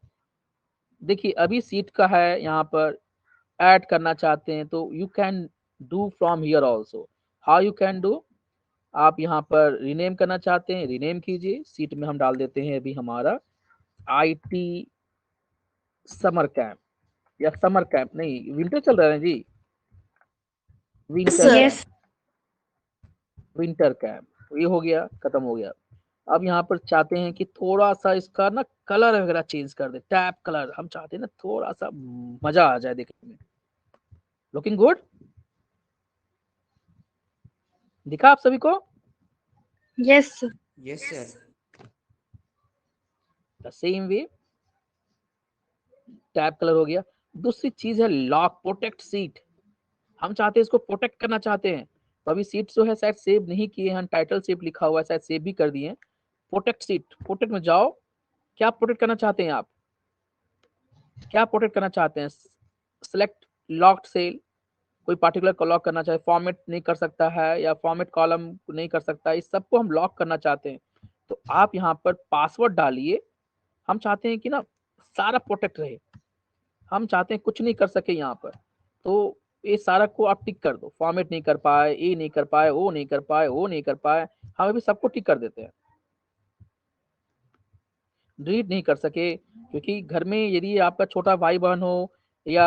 देखिए अभी सीट का है यहाँ पर ऐड करना चाहते हैं तो you can do from here also. How you can do, आप यहाँ पर रीनेम करना चाहते हैं रीनेम कीजिए। सीट में हम डाल देते हैं अभी हमारा IT समर कैंप, या समर कैंप नहीं, विंटर चल रहा है जी, winter sir. Camp, winter camp ये हो गया, खत्म हो गया। अब यहाँ पर चाहते हैं कि थोड़ा सा इसका ना कलर वगैरह चेंज कर दे, टैप कलर हम चाहते हैं ना, थोड़ा सा मजा आ जाए देखने में। लुकिंग गुड, दिखा आप सभी को? Yes sir. Yes, sir. The same way tap colour हो गया। दूसरी चीज है लॉक प्रोटेक्ट सीट, हम चाहते हैं इसको प्रोटेक्ट करना चाहते हैं। तो अभी सीट जो है शायद सेव नहीं किए हैं, टाइटल सेव लिखा हुआ है, शायद सेव भी कर दिए हैं। प्रोटेक्ट सीट, प्रोटेक्ट में जाओ, क्या प्रोटेक्ट करना चाहते हैं आप, क्या प्रोटेक्ट करना चाहते हैं? सेलेक्ट लॉक्ड सेल, कोई पार्टिकुलर को लॉक करना चाहे, फॉर्मेट नहीं कर सकता है या फॉर्मेट कॉलम नहीं कर सकता, इस सबको हम लॉक करना चाहते हैं। तो आप यहाँ पर पासवर्ड डालिए, हम चाहते हैं कि ना सारा प्रोटेक्ट रहे, हम चाहते हैं कुछ नहीं कर सके यहाँ पर। तो ये सारा को आप टिक कर दो, फॉर्मेट नहीं कर पाए, ये नहीं कर पाए, वो नहीं कर पाए, वो नहीं कर पाए, हम अभी सबको टिक कर देते हैं। डिलीट नहीं कर सके, क्योंकि घर में यदि आपका छोटा भाई बहन हो या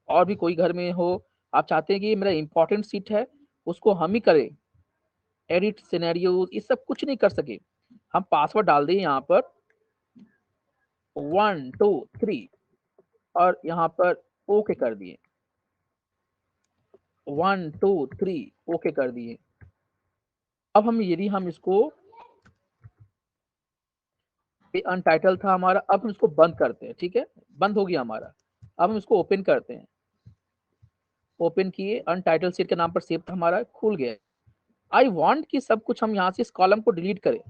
और भी कोई घर में हो, आप चाहते हैं कि मेरा इंपॉर्टेंट सीट है उसको हम ही करें, एडिट सिनेरियो ये सब कुछ नहीं कर सके, हम पासवर्ड डाल दें यहाँ पर 1 2 3 और यहाँ पर ओके कर दिए, 1 2 3 ओके कर दिए। अब हम यदि हम इसको, ये अनटाइटल था हमारा, अब हम इसको बंद करते हैं, ठीक है, बंद हो गया हमारा। अब हम इसको ओपन करते हैं, ओपन किए, अनटाइटल सीट के नाम पर सेव था हमारा, खुल गया। आई वांट कि सब कुछ हम यहाँ से इस कॉलम को डिलीट करें।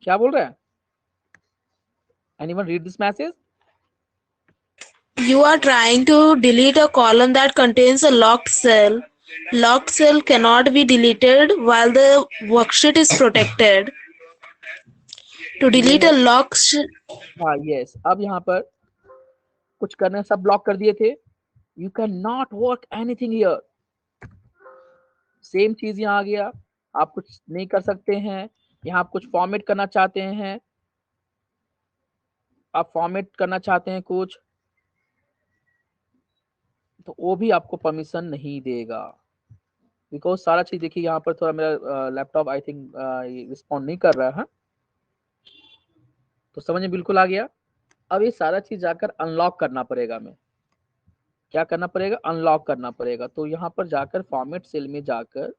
क्या बोल रहे हैं? Anyone read this message? You are trying to delete a column that contains a locked cell. Locked cell cannot be deleted while the worksheet is protected. To delete a locked हाँ यस, अब यहाँ पर कुछ करने, सब ब्लॉक कर दिए थे, you can not work anything here, same चीज यहाँ आ गया, आप कुछ नहीं कर सकते हैं। यहाँ आप कुछ फॉर्मेट करना चाहते हैं, आप फॉर्मेट करना चाहते हैं कुछ, तो वो भी आपको परमिशन नहीं देगा, बिकॉज सारा चीज देखिए यहाँ पर थोड़ा मेरा लैपटॉप आई थिंक रिस्पॉन्ड नहीं कर रहा है, तो समझ में बिल्कुल आ गया। अब ये सारा चीज जाकर अनलॉक करना पड़ेगा, हमें क्या करना पड़ेगा, अनलॉक करना पड़ेगा। तो यहाँ पर जाकर फॉर्मेट सेल में जाकर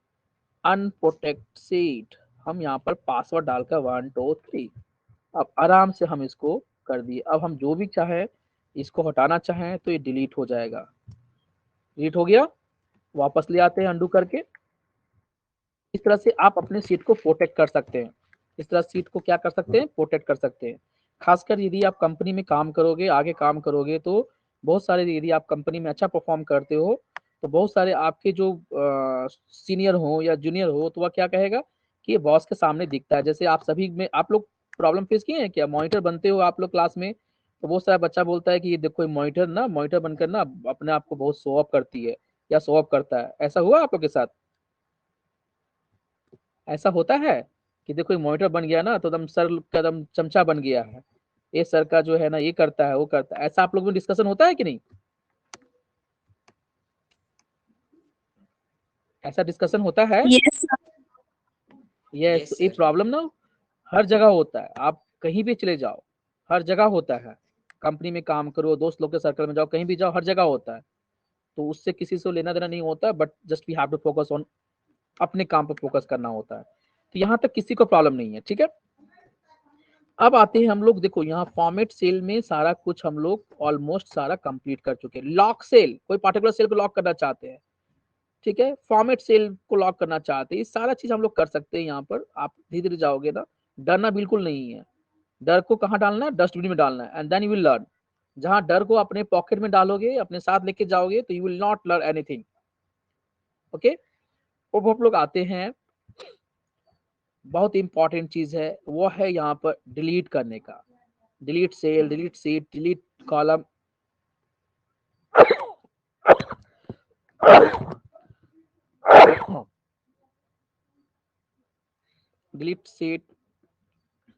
अनप्रोटेक्ट सीट, हम यहाँ पर पासवर्ड डालकर 1 2 3, अब आराम से हम इसको कर दिए। अब हम जो भी चाहें इसको हटाना चाहें तो ये डिलीट हो जाएगा, डिलीट हो गया, वापस ले आते हैं अंडू करके। इस तरह से आप अपने सीट को प्रोटेक्ट कर सकते हैं, इस तरह सीट को क्या कर सकते हैं, प्रोटेक्ट कर सकते हैं। खासकर यदि आप कंपनी में काम करोगे, आगे काम करोगे, तो बहुत सारे, यदि आप कंपनी में अच्छा परफॉर्म करते हो तो बहुत सारे आपके जो सीनियर हो या जूनियर हो, तो वह क्या कहेगा कि ये बॉस के सामने दिखता है। जैसे आप सभी में आप लोग प्रॉब्लम फेस किए हैं क्या, मॉनिटर बनते हो आप लोग क्लास में, तो बहुत सारा बच्चा बोलता है कि ये देखो मॉनिटर ना, मॉनिटर बनकर ना अपने आप को बहुत शो ऑफ करती है या शो ऑफ करता है, ऐसा हुआ आप लोग के साथ? ऐसा होता है कि देखो मॉनिटर बन गया ना तो एकदम सर का एकदम चमचा बन गया है, ये सर का जो है ना ये करता है वो करता है, ऐसा आप लोग में डिस्कशन होता है कि नहीं? ऐसा डिस्कशन होता है? Yes, sir. यस, Yes, तो ये sir. प्रॉब्लम ना हर जगह होता है, आप कहीं भी चले जाओ, हर जगह होता है। कंपनी में काम करो, दोस्त लोग के सर्कल में जाओ, कहीं भी जाओ, हर जगह होता है। तो उससे किसी से लेना देना नहीं होता, but just we have to focus on, अपने काम पर फोकस करना होता है। तो यहाँ तक किसी को प्रॉब्लम नहीं है, ठीक है। अब आते हैं हम लोग, देखो यहाँ फॉर्मेट सेल में सारा कुछ हम लोग ऑलमोस्ट सारा कंप्लीट कर चुके हैं। लॉक सेल, कोई पर्टिकुलर सेल को लॉक करना चाहते हैं, ठीक है, फॉर्मेट सेल को लॉक करना चाहते हैं, ये सारा चीज हम लोग कर सकते हैं। यहाँ पर आप धीरे धीरे जाओगे ना, डरना बिल्कुल नहीं है। डर को कहाँ डालना है, डस्टबिन में डालना है, and then you will learn. जहां डर को अपने पॉकेट में डालोगे, अपने साथ लेके जाओगे, तो you will not learn anything, okay. अब हम लोग आते हैं, बहुत इंपॉर्टेंट चीज है वो है यहाँ पर डिलीट करने का। delete cell, delete sheet, delete column, delete sheet,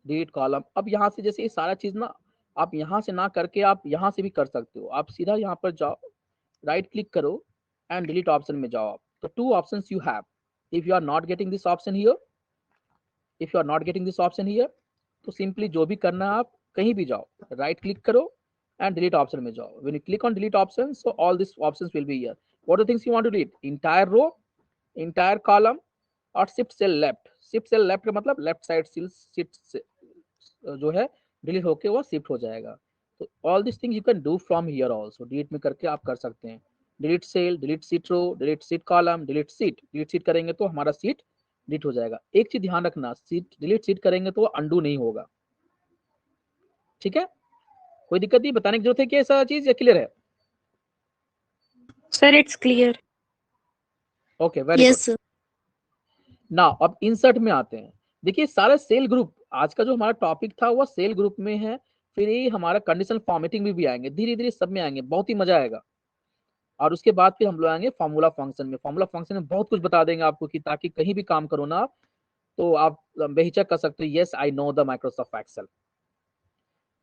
delete column। अब यहाँ से जैसे ये सारा चीज ना आप यहाँ से ना करके आप यहाँ से भी कर सकते हो। आप सीधा यहाँ पर जाओ, राइट क्लिक करो एंड डिलीट ऑप्शन में जाओ आप। तो two options you have. If you are not getting this option here, if you are not getting this option here, तो सिंपली जो भी करना है आप कहीं भी जाओ, राइट क्लिक करो एंड डिलीट ऑप्शन में जाओ। When you click on delete option, so all this options will be here. What are the things you want to delete? Entire row, entire column और shift cell left. Shift cell left का मतलब लेफ्ट साइड सेल शिफ्ट जो है डिलीट होके वो शिफ्ट हो जाएगा। तो all this thing you can do from here also. Delete में करके आप कर सकते हैं। Delete cell, delete sheet row, delete sheet column, delete sheet. Delete sheet करेंगे तो हमारा सीट डिलीट हो जाएगा। एक चीज ध्यान रखना, सीट डिलीट सीट करेंगे तो वो अंडू नहीं होगा। ठीक है, कोई दिक्कत नहीं, बताने की जरूरत है क्या ऐसा चीज, या क्लियर है? Sir, it's clear. Okay, very good. Yes, sir. ना अब इंसर्ट में आते हैं। देखिए सारा सेल ग्रुप, आज का जो हमारा टॉपिक था वो सेल ग्रुप में है। फिर ये हमारा कंडीशनल फॉर्मेटिंग में भी आएंगे, धीरे धीरे सब में आएंगे, बहुत ही मजा आएगा। और उसके बाद फिर हम लोग आएंगे फॉर्मूला फंक्शन में। फॉर्मूला फंक्शन में बहुत कुछ बता देंगे आपको कि ताकि कहीं भी काम करो ना आप, तो आप बेहिचक कर सकते हो, yes I know the Microsoft Excel.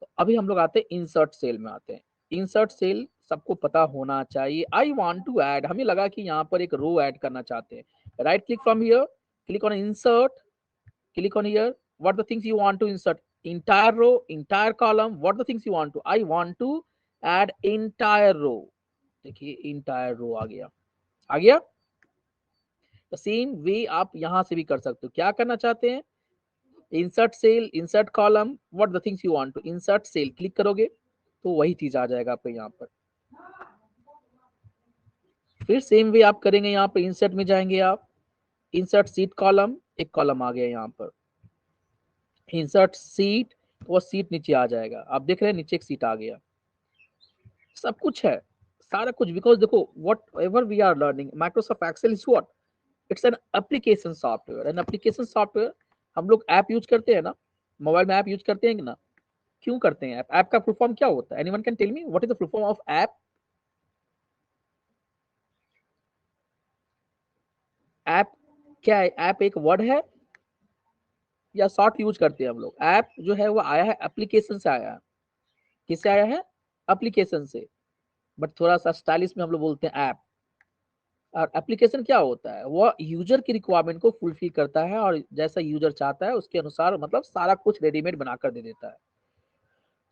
तो अभी हम लोग आते हैं इंसर्ट सेल में आते हैं। इंसर्ट सेल सबको पता होना चाहिए। आई वांट टू ऐड, हमें लगा कि यहाँ पर एक रो ऐड करना चाहते हैं। Right click from here, click on insert, click on here, what the things you want to insert? Entire row, entire column, what the things you want to? I want to add entire row। देखिए entire row आ गया, आ गया। the same way आप यहां से भी कर सकते हो। क्या करना चाहते हैं? insert cell, insert column, what the things you want to? insert cell click करोगे तो वही चीज आ जाएगा आपको यहाँ पर। फिर सेम वे आप करेंगे, यहाँ पर इंसर्ट में जाएंगे आप, इंसर्ट सीट कॉलम, एक कॉलम आ गया यहाँ पर। इंसर्ट सीट, वो सीट नीचे आ जाएगा। आप देख रहे हैं नीचे एक सीट आ गया। सब कुछ है, सारा कुछ। बिकॉज देखो what ever we are learning, Microsoft Excel is what, it's an application software. An application software, हम लोग ऐप यूज करते हैं ना, मोबाइल में ऐप यूज करते हैं ना, क्यों करते हैं? ऐप का फुल फॉर्म क्या होता है? Anyone can tell me what is the full form of app? App क्या है? ऐप एक वर्ड है या शॉर्ट यूज करते हैं हम लोग? ऐप जो है वो आया है एप्लीकेशन से, आया है। किससे आया है? एप्लीकेशन से। बट थोड़ा सा स्टाइलिश में हम लोग बोलते हैं ऐप। और एप्लीकेशन क्या होता है? वो यूजर की रिक्वायरमेंट को फुलफिल करता है और जैसा यूजर चाहता है उसके अनुसार मतलब सारा कुछ रेडीमेड बनाकर दे देता है।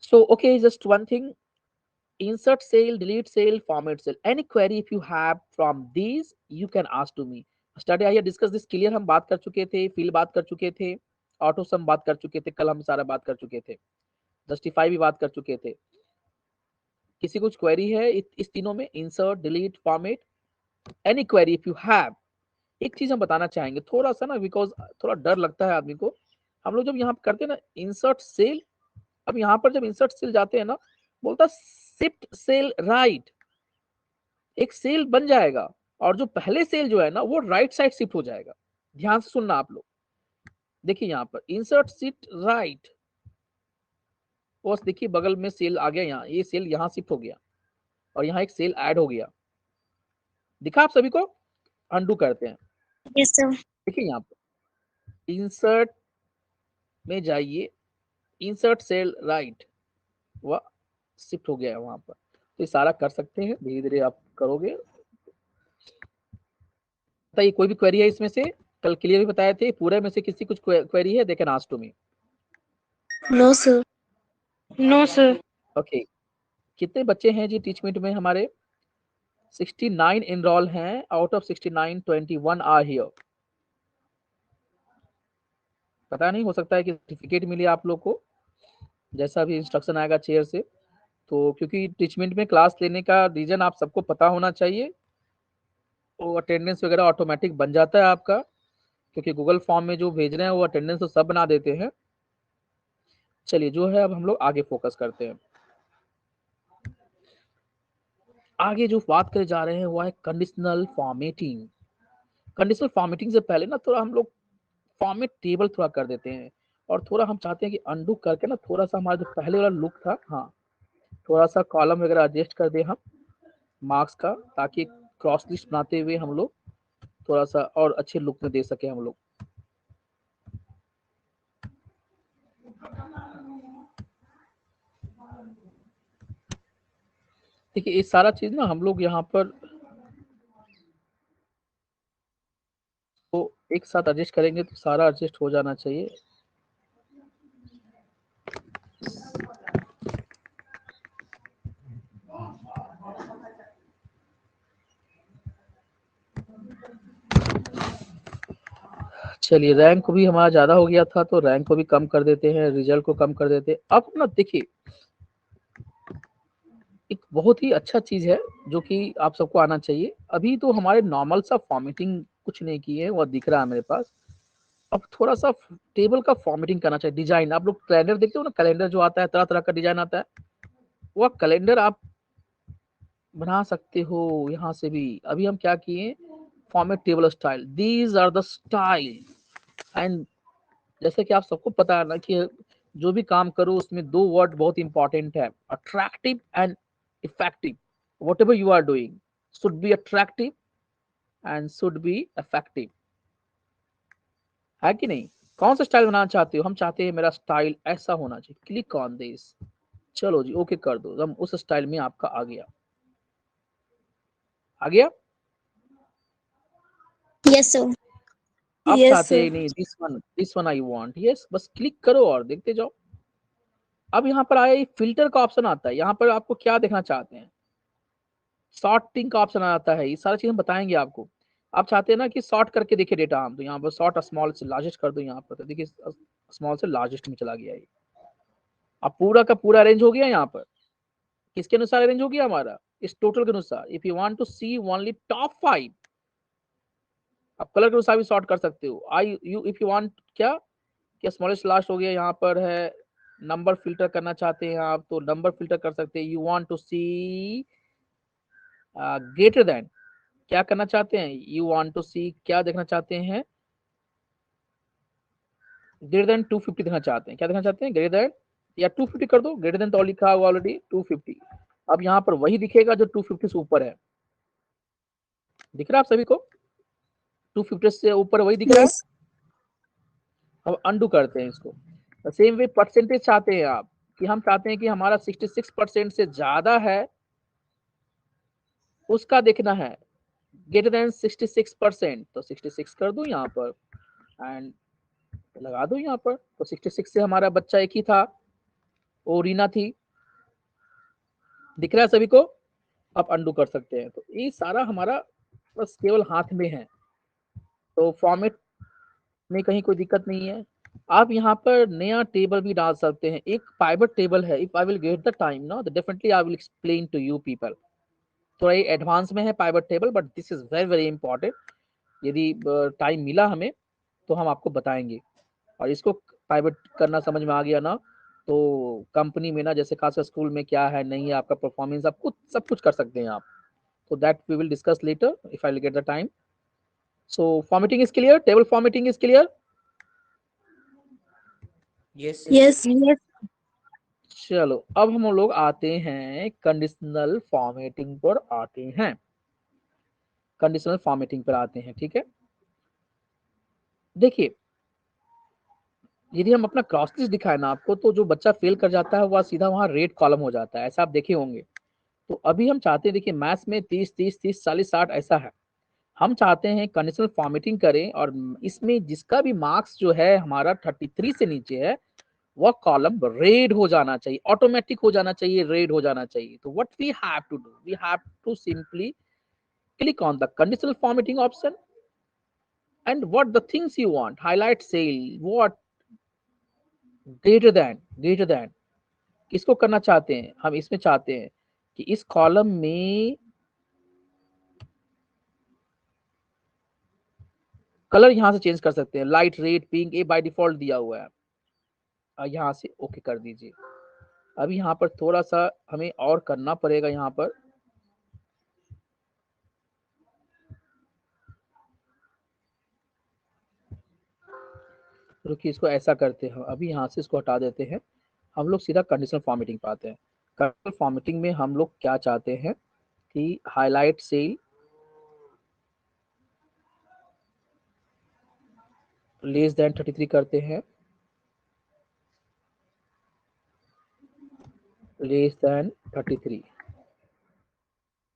So okay, just one thing, insert cell, delete cell, format cell, any query if you have from these you can ask to me। Study आइए डिस्कस दिस क्लियर। हम बात कर चुके थे, फिल बात कर चुके थे, ऑटो सम बात कर चुके थे, कल हम सारा बात कर चुके थे, जस्टिफाई भी बात कर चुके थे। किसी कुछ क्वेरी है इस तीनों में, insert, delete, format, any query if you have. एक चीज हम बताना चाहेंगे थोड़ा सा ना, बिकॉज थोड़ा डर लगता है आदमी को। हम लोग जब यहाँ करते हैं ना इंसर्ट सेल, अब यहाँ पर जब इंसर्ट सेल जाते हैं ना, बोलता शिफ्ट सेल राइट, एक सेल बन जाएगा और जो पहले सेल जो है ना वो राइट साइड शिफ्ट हो जाएगा। ध्यान से सुनना आप लोग। देखिए यहाँ पर इंसर्ट शिफ्ट राइट, बस देखिए बगल में सेल आ गया, यहाँ ये सेल यहाँ शिफ्ट हो गया और यहाँ एक सेल ऐड हो गया। दिखा आप सभी को? अनडू करते हैं। Yes, sir. देखिए यहाँ पर इंसर्ट में जाइए, इंसर्ट सेल राइट, वह शिफ्ट हो गया है वहां पर। तो ये सारा कर सकते हैं, धीरे धीरे आप करोगे। बताइए कोई भी क्वेरी है इसमें से? कल क्लियर भी बताए थे, पूरे में से किसी कुछ क्वेरी है? They can ask to me. No, sir. No, sir. Okay, कितने बच्चे हैं जी टीचमेंट में हमारे? 69 इनरोल हैं। Out of 69 21 are here. पता नहीं, हो सकता है कि सर्टिफिकेट मिले आप लोग को, जैसा भी इंस्ट्रक्शन आएगा चेयर से। तो क्योंकि टीचमेंट में क्लास लेने का रीजन आप सबको पता होना चाहिए, वो अटेंडेंस वगैरह ऑटोमेटिक बन जाता है आपका, क्योंकि गूगल फॉर्म में जो भेज रहे हैं वो अटेंडेंस तो सब बना देते हैं। चलिए जो है अब हम लोग आगे फोकस करते हैं। आगे जो बात करे जा रहे हैं वो है कंडीशनल फॉर्मेटिंग। कंडीशनल फॉर्मेटिंग से पहले ना थोड़ा हम लोग फॉर्मेट टेबल थोड़ा कर देते हैं। और थोड़ा हम चाहते हैं कि अंडू करके ना थोड़ा सा हमारा जो पहले वाला लुक था, हाँ, थोड़ा सा कॉलम वगैरह एडजस्ट कर दे हम मार्क्स का, ताकि क्रॉस लिस्ट बनाते हुए हम लोग थोड़ा सा और अच्छे लुक में दे सके हम लोग। देखिए ये सारा चीज ना हम लोग यहाँ पर तो एक साथ एडजस्ट करेंगे तो सारा एडजस्ट हो जाना चाहिए। चलिए रैंक भी हमारा ज्यादा हो गया था तो रैंक को भी कम कर देते हैं, रिजल्ट को कम कर देते हैं। अब ना देखिए एक बहुत ही अच्छा चीज है जो कि आप सबको आना चाहिए। अभी तो हमारे नॉर्मल सा फॉर्मेटिंग कुछ नहीं किए है, वो दिख रहा है मेरे पास। अब थोड़ा सा टेबल का फॉर्मेटिंग करना चाहिए। डिजाइन आप लोग कैलेंडर देखते हो ना, कैलेंडर जो आता है तरह तरह का डिजाइन आता है, वो कैलेंडर आप बना सकते हो यहाँ से भी। अभी हम क्या किए, format table style, these are the style. And जैसे कि आप सबको पता है ना कि जो भी काम करो उसमें दो वर्ड बहुत इंपॉर्टेंट है, attractive and effective. What ever you are doing should be attractive and should be effective, है कि नहीं? कौन सा स्टाइल बनाना चाहते हो? हम चाहते हैं मेरा स्टाइल ऐसा होना चाहिए, क्लिक ऑन दिस। चलो जी ओके कर दो, हम उस स्टाइल में आपका आ गया, आ गया। Yes, sir. आप Yes, चाहते sir. हैं नहीं, this one I want, yes, बस क्लिक करो और देखते जाओ। अब यहाँ पर आया फिल्टर का ऑप्शन आता है, यहाँ पर आपको क्या देखना चाहते हैं, सॉर्टिंग का ऑप्शन आता है, ये सारी चीज हम बताएंगे आपको। आप चाहते हैं ना कि सॉर्ट करके देखिए डेटा, हम तो यहाँ पर सॉर्ट स्मॉल से लार्जेस्ट कर दो, यहाँ पर तो देखिए स्मॉल से लार्जेस्ट में चला गया ये। अब पूरा का पूरा अरेंज हो गया यहाँ पर, किसके अनुसार अरेंज हो गया हमारा, इस टोटल के अनुसार। If you want to see only top 5, आप कलर के अनुसार भी सॉर्ट कर सकते हो। आई यू इफ यू वांट क्या स्मॉलेस्ट लास्ट हो गया, यहाँ पर है नंबर फिल्टर करना चाहते हैं आप तो नंबर फिल्टर कर सकते हैं। You want to see greater than, क्या करना चाहते हैं, यू वांट टू सी क्या देखना चाहते हैं, ग्रेटर देन 250 देखना चाहते हैं, क्या देखना चाहते हैं, ग्रेटर देन या 250 कर दो, ग्रेटर देन तो लिखा हुआ ऑलरेडी 250। अब यहाँ पर वही दिखेगा जो 250 से ऊपर है, दिख रहा है आप सभी को, 250 से ऊपर वही दिख रहा है। Yes. अब अंडू करते हैं इसको। सेम वे परसेंटेज चाहते हैं आप, कि हम चाहते हैं कि हमारा 66% से ज्यादा है उसका देखना है, ग्रेटर देन 66%, तो 66 कर दो यहाँ पर एंड लगा दो यहाँ पर। तो 66 से हमारा बच्चा एक ही था, वो रीना थी, दिख रहा है सभी को। आप अंडू कर सकते हैं, तो ये सारा हमारा बस केवल हाथ में है, तो फॉर्मेट में कहीं कोई दिक्कत नहीं है। आप यहाँ पर नया टेबल भी डाल सकते हैं, एक पाइवट टेबल है। If I will get the time ना, तो definitely I will explain to you people. थोड़ा ये एडवांस में है pivot table, but this is very very important. यदि टाइम मिला हमें तो हम आपको बताएंगे। और इसको पाइवट करना समझ में आ गया ना, तो कंपनी में ना जैसे खासकर स्कूल में क्या है नहीं है, आपका परफॉर्मेंस सब कुछ कर सकते हैं आप। तो that we will discuss later if I will get the time. So formatting is clear, table formatting is clear. Yes, sir. Yes. Yes. चलो अब हम लोग आते हैं कंडीशनल फॉर्मेटिंग पर आते हैं, कंडीशनल फॉर्मेटिंग पर आते हैं, ठीक है। देखिए यदि हम अपना क्रॉस लिस्ट दिखाए ना आपको, तो जो बच्चा फेल कर जाता है वह सीधा वहां रेड कॉलम हो जाता है, ऐसा आप देखे होंगे। तो अभी हम चाहते हैं, देखिए मैथ्स में 30 30 30 40 60 ऐसा है, हम चाहते हैं कंडीशनल फॉर्मेटिंग करें और इसमें जिसका भी मार्क्स जो है हमारा 33 से नीचे है, वह कॉलम रेड हो जाना चाहिए, ऑटोमेटिक हो जाना चाहिए, रेड हो जाना चाहिए। तो what we have to do, we have to simply click on the conditional formatting option and what the things you want, highlight cell, what greater than, किसको करना चाहते हैं, हम इसमें चाहते हैं कि इस कॉलम में कलर यहां से चेंज कर सकते हैं, लाइट रेड पिंक, ये बाय डिफॉल्ट दिया हुआ है। यहां से ओके कर दीजिए। अब यहाँ पर थोड़ा सा हमें और करना पड़ेगा, यहाँ पर रुकिए, इसको ऐसा करते हैं, अभी यहाँ से इसको हटा देते हैं, हम लोग सीधा कंडीशनल फॉर्मेटिंग पे आते हैं। कंडीशनल फॉर्मेटिंग में हम लोग क्या चाहते हैं कि हाईलाइट सेल लेस देन 33 करते हैं, लेस देन 33।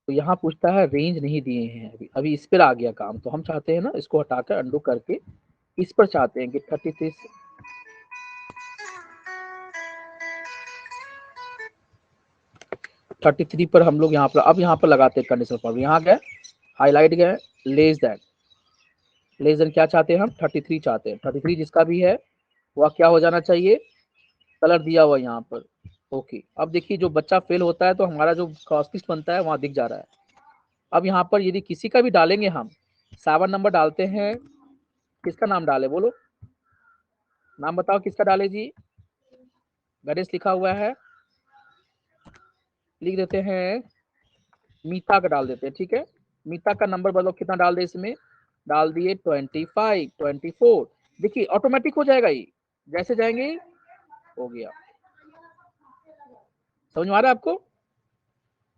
तो यहाँ पूछता है रेंज नहीं दिए हैं, अभी इस पर आ गया काम, तो हम चाहते हैं ना इसको हटाकर अंडू करके इस पर चाहते हैं कि 33 पर हम लोग यहाँ पर, अब यहाँ पर लगाते हैं कंडीशनल फॉर्म, यहाँ गए हाईलाइट गए, लेस देन क्या चाहते हैं हम, 33 चाहते हैं। 33 जिसका भी है वह क्या हो जाना चाहिए, कलर दिया हुआ यहाँ पर। ओके, अब देखिए जो बच्चा फेल होता है तो हमारा जो क्रॉस लिस्ट बनता है वहाँ दिख जा रहा है। अब यहाँ पर यदि किसी का भी डालेंगे हम, 7 नंबर डालते हैं, किसका नाम डाले बोलो, नाम बताओ किसका डाले जी, गणेश लिखा हुआ है, लिख देते हैं मीता का डाल देते हैं, ठीक है। मीता का नंबर बताओ कितना डाल दे, इसमें डाल दिए 25, 24। देखिए ऑटोमेटिक हो जाएगा ये, जैसे जाएंगे हो गया। समझ में आ रहा है आपको?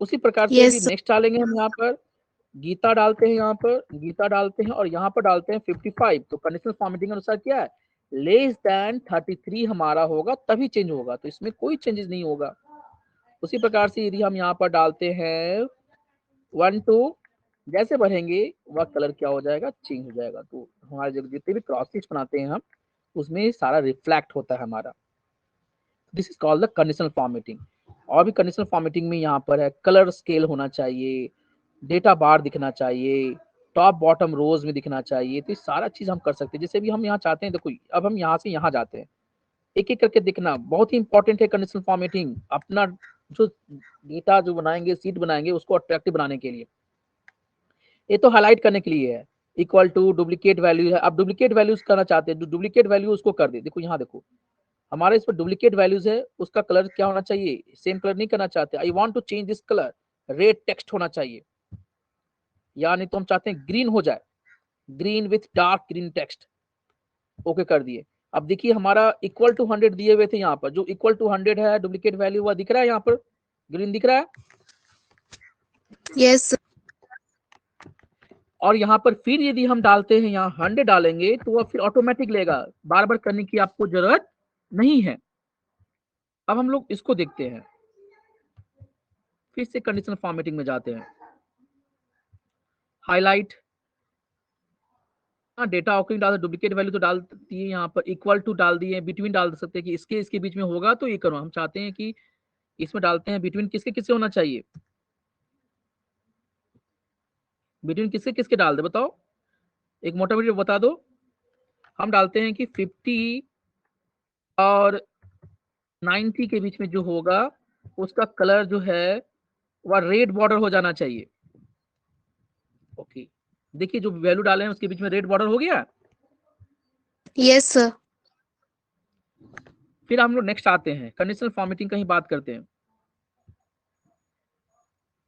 उसी प्रकार से यदि Yes, sir. नेक्स्ट डालेंगे हम यहाँ पर, गीता डालते हैं, यहाँ पर गीता डालते हैं और यहाँ पर डालते हैं 55, तो कंडीशनल फॉर्मेटिंग अनुसार क्या है, लेस देन 33 हमारा होगा तभी चेंज होगा, तो इसमें कोई चेंजेस नहीं होगा। उसी प्रकार से यदि हम यहाँ पर डालते हैं 1 2, जैसे बढ़ेंगे वह कलर क्या हो जाएगा, चेंज हो जाएगा। तो हमारे जो जितने भी क्रॉस लिस्ट बनाते हैं हम, उसमें सारा रिफ्लेक्ट होता है हमारा। This is called the conditional formatting. और भी कंडीशनल फॉर्मेटिंग में यहाँ पर है कलर स्केल होना चाहिए, डेटा बार दिखना चाहिए, टॉप बॉटम रोज में दिखना चाहिए, तो ये सारा चीज हम कर सकते हैं। जैसे भी हम यहाँ चाहते हैं, देखो अब हम यहाँ से यहाँ जाते हैं, एक एक करके दिखना बहुत ही इंपॉर्टेंट है। कंडीशनल फॉर्मेटिंग अपना जो डेटा जो बनाएंगे, सीट बनाएंगे, उसको अट्रैक्टिव बनाने के लिए, ये तो हाईलाइट करने के लिए है। इक्वल टू डुप्लीकेट वैल्यू है, अब डुप्लीकेट वैल्यूज करना चाहते हैं, डुप्लीकेट वैल्यू उसको कर दे। देखो यहाँ देखो हमारे इस पर डुप्लीकेट वैल्यूज है, उसका कलर क्या होना चाहिए, सेम कलर नहीं करना चाहते। I want to change this colour, red text होना चाहिए, या नहीं तो हम चाहते हैं ग्रीन हो जाए, green with dark green text. Okay कर दिए। अब देखिए हमारा इक्वल टू 100 दिए हुए थे, यहाँ पर जो इक्वल टू 100 है डुप्लीकेट वैल्यू वह दिख रहा है, यहाँ पर ग्रीन दिख रहा है। Yes, sir. और यहाँ पर फिर यदि हम डालते हैं, यहाँ 100 डालेंगे तो वह फिर ऑटोमेटिक लेगा, बार बार करने की आपको जरूरत नहीं है। अब हम लोग इसको देखते हैं, फिर से कंडीशनल फॉर्मेटिंग में जाते हैं, हाईलाइट, डेटा ऑकरिंग डाल, डुप्लीकेट वैल्यू तो डाल दिए, यहाँ पर इक्वल टू डाल दिए, बिटवीन डाल सकते हैं कि इसके बीच में होगा तो ये करो। हम चाहते हैं कि इसमें डालते हैं बिटवीन किसके किसके होना चाहिए, बिटवीन किसके किसके डाल दे बताओ, एक मोटा मोटी बता दो। हम डालते हैं कि 50 और 90 के बीच में जो होगा उसका कलर जो है वह रेड बॉर्डर हो जाना चाहिए। ओके, देखिए जो वैल्यू डाले हैं उसके बीच में रेड बॉर्डर हो गया। Yes, sir. फिर हम लोग नेक्स्ट आते हैं, कंडीशनल फॉर्मेटिंग का ही बात करते हैं।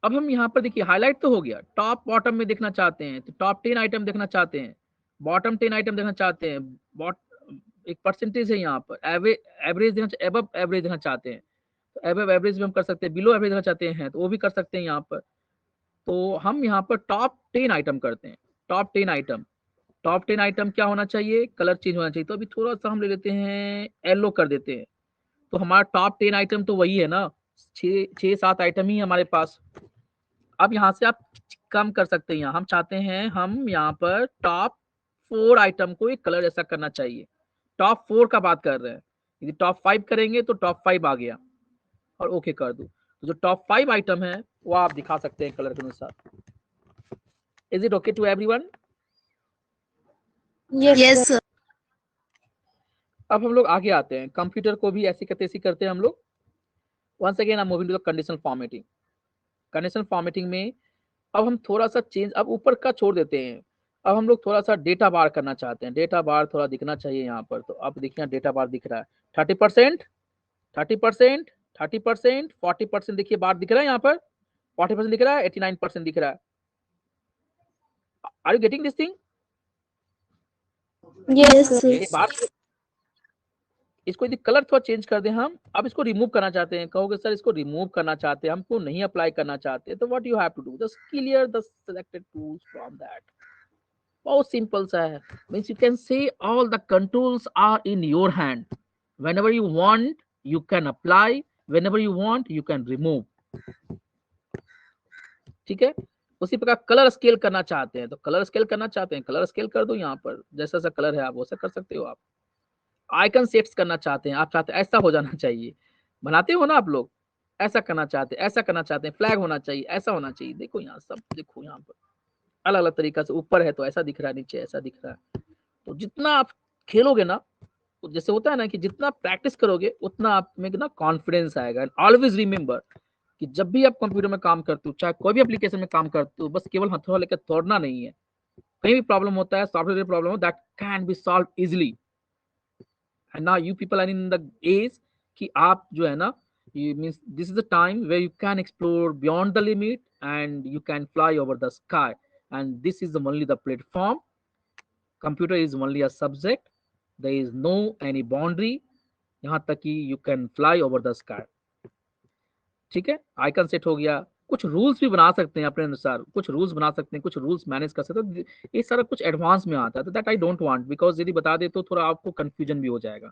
अब हम यहाँ पर देखिए हाईलाइट तो हो गया, टॉप बॉटम में देखना चाहते हैं तो टॉप 10 आइटम देखना चाहते हैं, बॉटम 10 आइटम देखना चाहते हैं, एक परसेंटेज है यहाँ पर, एवरेज देना, एबव एवरेज देना चाहते हैं तो एबव एवरेज भी हम कर सकते हैं, बिलो एवरेज देना चाहते हैं तो वो भी कर सकते हैं यहाँ पर। तो हम यहाँ पर टॉप 10 आइटम करते हैं, टॉप 10 आइटम। टॉप 10 आइटम क्या होना चाहिए, कलर चेंज होना चाहिए। तो अभी थोड़ा सा हम ले लेते हैं, येलो कर देते हैं, तो हमारा टॉप 10 आइटम तो वही है ना, 6-7 आइटम ही हमारे पास। अब यहाँ से आप कम कर सकते हैं, यहाँ हम चाहते हैं हम यहाँ पर टॉप 4 आइटम को एक कलर ऐसा करना चाहिए, टॉप 4 का बात कर रहे हैं। यदि टॉप 5 करेंगे तो टॉप 5 आ गया और ओके कर दो। तो जो टॉप 5 आइटम है वो आप दिखा सकते हैं कलर के अनुसार। Is it okay to everyone? Yes, sir. अब हम लोग आगे आते हैं, कंप्यूटर को भी ऐसी करते हैं हम लोग। Once again I am moving to the conditional formatting. Conditional formatting में अब हम थोड़ा सा चेंज, अब ऊपर का छोड़ देते हैं, अब हम लोग थोड़ा सा डेटा बार करना चाहते हैं, डेटा बार थोड़ा दिखना चाहिए यहाँ पर। तो अब देखिए डेटा बार दिख रहा है 30%, 30%, 30%, 40%, देखिए बार दिख रहा है यहाँ पर, 40% दिख रहा है, 89% दिख रहा है। Are you getting this thing? Yes, sir. ये बार इसको यदि कलर थोड़ा चेंज कर दें हम, अब इसको रिमूव करना चाहते हैं, कहोगे सर इसको रिमूव करना चाहते हैं, हमको नहीं अप्लाई करना चाहते, तो what you have to do, just clear the selected tools from that. बहुत सिंपल सा है, means you can say all the controls are in your hand, whenever you want you can apply, whenever you want you can remove. ठीक है, उसी प्रकार कलर स्केल करना चाहते हैं तो कलर स्केल करना चाहते हैं, कलर स्केल कर दो, यहाँ पर जैसा सा कलर है आप वैसा कर सकते हो। आप आइकन सेट्स करना चाहते हैं, आप चाहते हैं ऐसा हो जाना चाहिए, बनाते हो ना आप लोग, ऐसा करना चाहते हैं, ऐसा करना चाहते हैं, फ्लैग होना चाहिए, ऐसा होना चाहिए, देखो यहाँ सब देखो, यहाँ पर अलग अलग तरीका से, ऊपर है तो ऐसा दिख रहा है, नीचे ऐसा दिख रहा है। तो जितना आप खेलोगे ना, तो जैसे होता है ना कि जितना प्रैक्टिस करोगे उतना आप में ना कॉन्फिडेंस आएगा। एंड ऑलवेज रिमेंबर कि जब भी आप कंप्यूटर में काम करते हो, चाहे कोई भी एप्लीकेशन में काम करते हो, बस केवल हथौड़ा लेकर तोड़ना नहीं है। कहीं भी प्रॉब्लम होता है, सॉफ्टवेयर प्रॉब्लम हो, that can be solve easily. And now you people are in the age कि आप जो है ना, ये means this is the time where you can explore beyond the limit and you can fly over the sky, and this is only the platform. Computer is only a subject, there is no any boundary, यहाँ तक कि you can fly over the sky. ठीक है, आइकन सेट हो गया, कुछ रूल्स भी बना सकते हैं अपने अनुसार, कुछ रूल्स बना सकते हैं, कुछ रूल्स मैनेज कर सकते हैं, तो ये सारा कुछ एडवांस में आता है, तो that I don't want, because यदि बता दे तो थोड़ा आपको कंफ्यूजन भी हो जाएगा।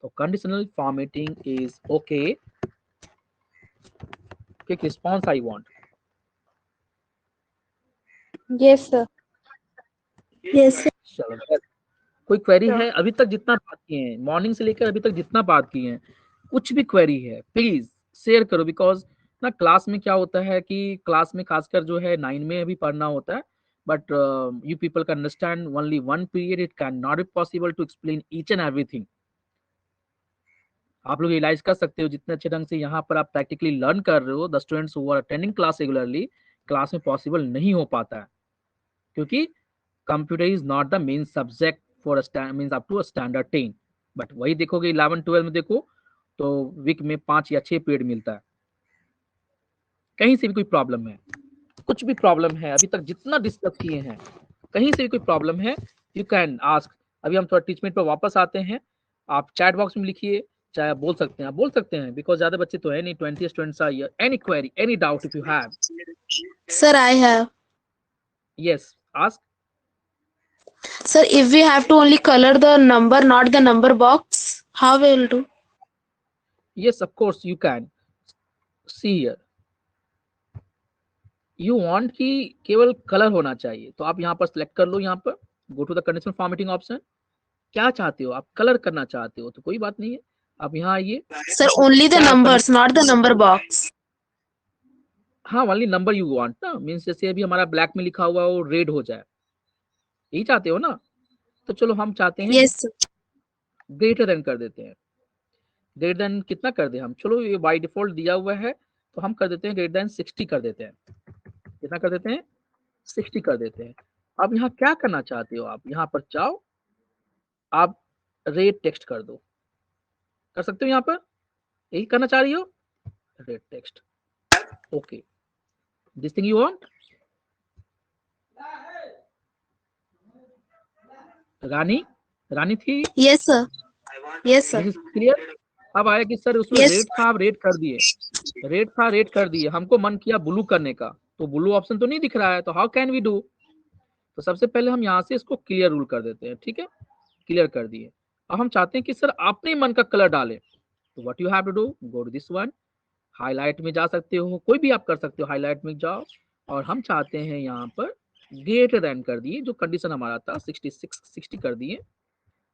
तो conditional formatting is okay, quick response I want. Yes, sir. Yes, sir. चलो, कोई क्वेरी Sure. है? अभी तक जितना बात किए हैं, मॉर्निंग से लेकर अभी तक जितना बात किए हैं, कुछ भी क्वेरी है प्लीज शेयर करो, बिकॉज ना क्लास में क्या होता है कि क्लास में खासकर जो है 9 में भी पढ़ना होता है, but you people can understand only one period, it can not be possible to explain each and everything. आप लोग रियलाइज कर सकते हो जितने अच्छे ढंग से यहाँ पर आप प्रैक्टिकली लर्न कर रहे हो, the students who are attending class regularly, class में पॉसिबल नहीं हो पाता है, क्योंकि computer is not the main subject for means up to a standard 10। But वही देखोगे 11 12 में देखो तो वीक में 5 या 6 पीरियड मिलता है। कहीं से भी कोई प्रॉब्लम है, कुछ भी प्रॉब्लम है, अभी तक जितना डिस्कस किए हैं, कहीं से भी कोई प्रॉब्लम है, यू कैन आस्क। अभी हम थोड़ा टीचमेंट पर वापस आते हैं, आप चैट बॉक्स में लिखिए, चाहे आप बोल सकते हैं, आप बोल सकते हैं, बिकॉज ज्यादा बच्चे तो है नहीं, 20 students are here. Any query, any doubt if you have? Sir, I have. Yes, ask. Sir, if we have to only color the number, not the number box, how we will do? Yes, of course you can. See here, you want कि केवल कलर होना चाहिए, तो आप यहाँ पर सिलेक्ट कर लो, यहाँ पर go to the conditional formatting option. क्या चाहते हो आप? कलर करना चाहते हो तो कोई बात नहीं है, आप यहाँ आइए। Sir, only the क्या numbers, not the number box. हाँ, ओनली नंबर यू वांट ना, मीन्स जैसे अभी हमारा ब्लैक में लिखा हुआ वो रेड हो जाए, यही चाहते हो ना? तो चलो हम चाहते हैं Yes, sir. ग्रेटर देन कर देते हैं। ग्रेटर देन कितना कर दें हम? चलो ये बाय डिफॉल्ट दिया हुआ है तो हम कर देते हैं ग्रेटर देन 60 कर देते हैं। कितना कर देते हैं? 60 कर देते हैं। अब यहाँ क्या करना चाहते हो आप? यहाँ पर जाओ, आप रेड टेक्स्ट कर दो, कर सकते हो यहाँ पर, यही करना चाह रही हो, red text. Okay, this thing you want? Rani, Rani थी? Yes, sir. Yes, sir. This is clear? अब आया कि सर उसमें Yes. रेड था, आप रेड कर दिए, रेड था रेड कर दिए, हमको मन किया ब्लू करने का, तो ब्लू ऑप्शन तो नहीं दिख रहा है, तो हाउ कैन वी डू? तो सबसे पहले हम यहाँ से इसको क्लियर रूल कर देते हैं। ठीक है, क्लियर कर दिए। अब हम चाहते हैं कि सर अपने मन का कलर डालें, तो what you have to do, go to this one, highlight में जा सकते हो, कोई भी आप कर सकते हो, हाईलाइट में जाओ, और हम चाहते हैं यहाँ पर ग्रेटर देन कर दिए, जो कंडीशन हमारा था 60 कर दिए,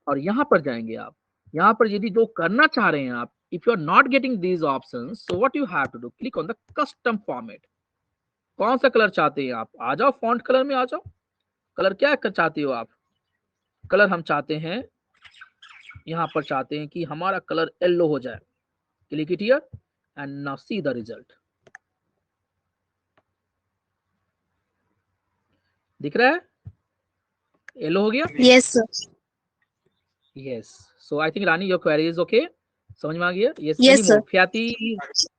और यहाँ पर जाएंगे आप। यहाँ पर यदि जो करना चाह रहे हैं आप, if you are not getting these options, so what you have to do, click on the custom format. कौन सा कलर चाहते हैं आप? आ जाओ, फॉन्ट कलर में आ जाओ। कलर क्या चाहते हो आप? कलर हम चाहते हैं, यहाँ पर चाहते हैं कि हमारा कलर येलो हो जाए। Click it here and now see the result. दिख रहा है? येलो हो गया? Yes, sir. Yes, so I think Rani your query is okay, समझ में आ गया? Yes, Yes, any sir. मोर?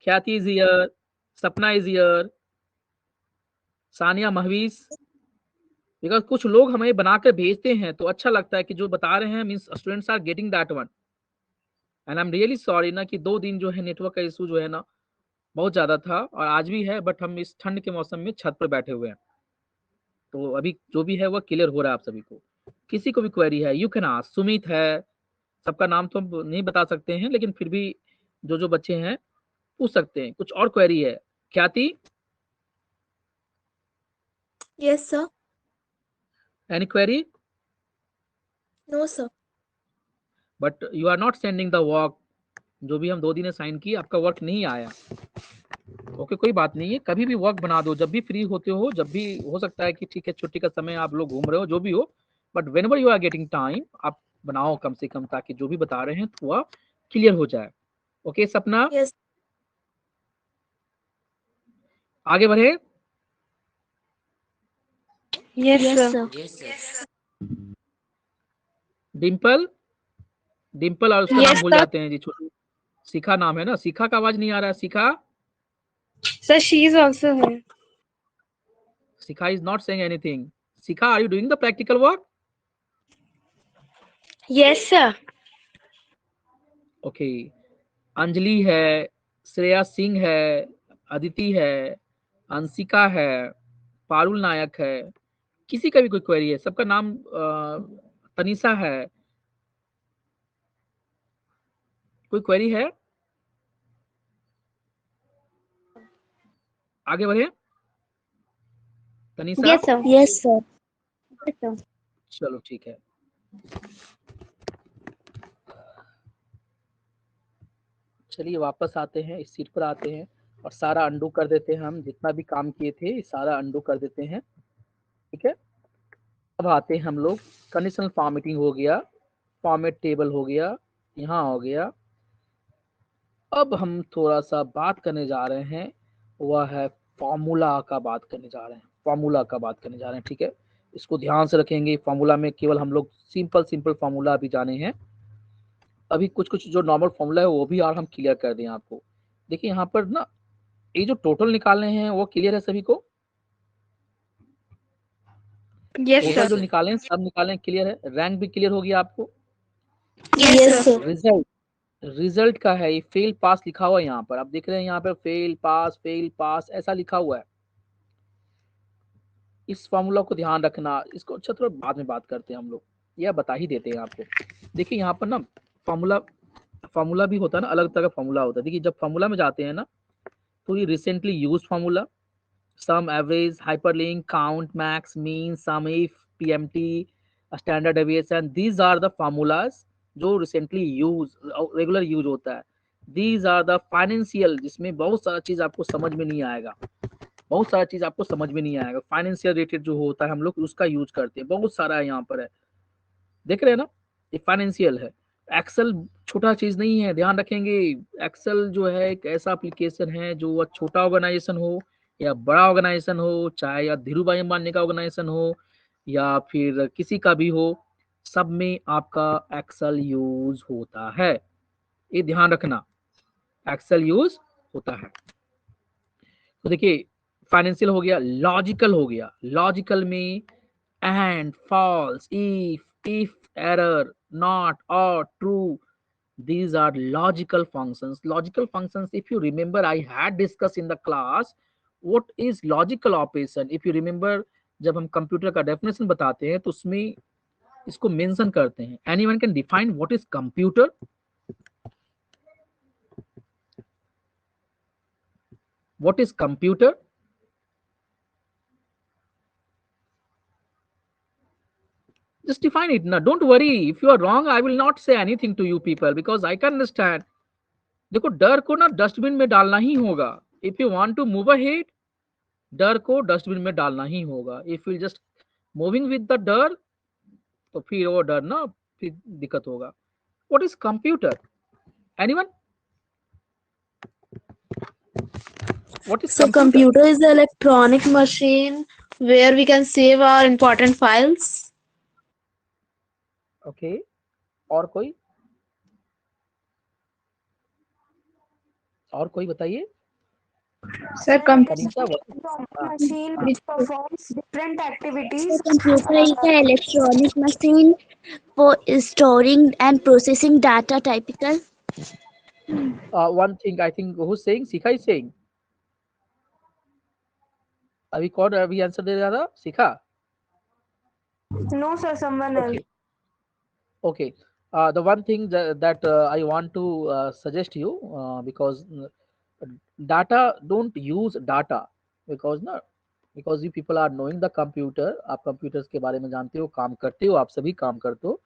ख्याति इज हियर, सपना इज हियर, सानिया, महवीस, बिकॉज कुछ लोग हमें बनाकर भेजते हैं तो अच्छा लगता है कि जो बता रहे हैं means students are getting that one. And I am really sorry ना कि 2 दिन जो है नेटवर्क का इशू जो है ना बहुत ज़्यादा था और आज भी है, बट हम इस ठंड के मौसम में छत पर बैठे हुए हैं। तो अभी जो भी है वो क्लियर हो रहा है आप सभी को। किसी को भी क्वेरी है यू कैन आस्क। सुमित है, सबका नाम तो हम नहीं बता सकते हैं, लेकिन फिर भी जो बच्चे हैं पूछ सकते हैं। कुछ और क्वेरी है? Khyati, Yes, sir. Any query? No, sir. But you are not sending the work. जो भी हम 2 दिन साइन किए आपका वर्क नहीं आया। ओके, कोई बात नहीं है, कभी भी वर्क बना दो जब भी फ्री होते हो, जब भी हो सकता है कि ठीक है छुट्टी का समय आप लोग घूम रहे हो, जो भी हो, but whenever you are getting time आप बनाओ कम से कम, ताकि जो भी बता रहे हैं तो वह क्लियर हो जाए। ओके सपना, Yes. आगे बढ़े। Yes, Yes, sir. sir. Dimple, Dimple और उसका Yes, नाम भूल sir. जाते हैं जी, छोटू। शिखा नाम है ना, शिखा का आवाज नहीं आ रहा है। Shikha, Sir, she is also here. Shikha is not saying anything. Shikha, are you doing the practical work? Yes, sir. Okay, Anjali है, श्रेया सिंह है, अदिति है, अंशिका है, पारुल नायक है। किसी का भी कोई क्वेरी है? सबका नाम तनिषा है। कोई क्वेरी है? आगे बढ़े। Tanisha, Yes, sir. Yes, sir. Yes, sir. चलो ठीक है। चलिए वापस आते हैं, इस सीट पर आते हैं और सारा अंडू कर देते हैं। हम जितना भी काम किए थे सारा अंडू कर देते हैं, ठीक है। अब आते हैं हम लोग, कंडीशनल फॉर्मेटिंग हो गया, फॉर्मेट टेबल हो गया, यहाँ हो गया। अब हम थोड़ा सा बात करने जा रहे हैं, वह है फॉर्मूला का बात करने जा रहे हैं, फॉर्मूला का बात करने जा रहे हैं, ठीक है। इसको ध्यान से रखेंगे। फॉर्मूला में केवल हम लोग सिंपल फॉर्मूला अभी जाने हैं। अभी कुछ जो नॉर्मल फॉर्मूला है वो भी और हम क्लियर कर दें आपको। देखिए यहाँ पर ना ये जो टोटल निकालने हैं वो क्लियर है सभी को? Yes, total sir. जो निकाले हैं सब निकाले, क्लियर है? रैंक भी क्लियर हो गया आपको? Yes, sir. रिजल्ट, रिजल्ट का है, ये फेल पास लिखा हुआ है यहाँ पर, आप देख रहे हैं यहाँ पर फेल पास ऐसा लिखा हुआ है। इस फॉर्मूला को ध्यान रखना। इसको अच्छा थोड़ा बाद में बात करते हैं हम लोग, या बता ही देते हैं आपको। देखिए यहाँ पर ना फॉर्मूला भी होता है ना, अलग तरह का फॉर्मूला होता है। देखिए जब फॉर्मूला में जाते हैं ना तो ये recently use formula, sum, average, hyperlink, count, max, mean, sum, if, PMT, standard deviation, these are the formulas जो रिसेंटली यूज, रेगुलर यूज होता है। दीज आर द फाइनेंशियल, जिसमें बहुत सारा चीज आपको समझ में नहीं आएगा, बहुत सारा चीज आपको समझ में नहीं आएगा। फाइनेंशियल रिलेटेड जो होता है हम लोग उसका यूज करते हैं, बहुत सारा यहाँ पर है, देख रहे हैं ना, ये फाइनेंशियल है। एक्सेल छोटा चीज नहीं है, ध्यान रखेंगे। एक्सेल जो है एक ऐसा एप्लीकेशन है जो वह छोटा ऑर्गेनाइजेशन हो या बड़ा ऑर्गेनाइजेशन हो, चाहे या धीरू भाई अंबानी का ऑर्गेनाइजेशन हो या फिर किसी का भी हो, सब में आपका एक्सेल यूज होता है, ये ध्यान रखना, एक्सेल यूज होता है। तो देखिए फाइनेंशियल हो गया, लॉजिकल हो गया। लॉजिकल में and, false, if, error, not, और, true, these are logical functions. Logical functions, if you remember, I had discussed in the class what is logical operation. if you remember, जब हम कंप्यूटर का डेफिनेशन बताते हैं तो उसमें इसको मेंशन करते हैं। anyone can define what is computer? what is computer? just define it now, don't worry, if you are wrong I will not say anything to you people because I can understand. देखो डर को ना डस्टबिन में डालना ही होगा। If you want to move ahead, डर को डस्टबिन में डालना ही होगा। If you just moving with the डर, तो फिर वो डर ना फिर दिक्कत होगा। What is computer? Anyone? What is So computer is the electronic machine where we can save our important files. Okay, और कोई? और कोई बताइए। Sir, कनिष्ठा, machine which performs different activities. So computer is an electronic machine for storing and processing data typical. One thing I think who's saying, Sikha is saying. अभी कौन अभी आंसर दे रहा था? शिखा? No, sir, someone else. Okay. Okay. The one thing that I want to suggest you, because data, don't use data, because ना, because you people are knowing the computer, आप computers के बारे में जानते हो, काम करते हो, आप सभी काम करते हो,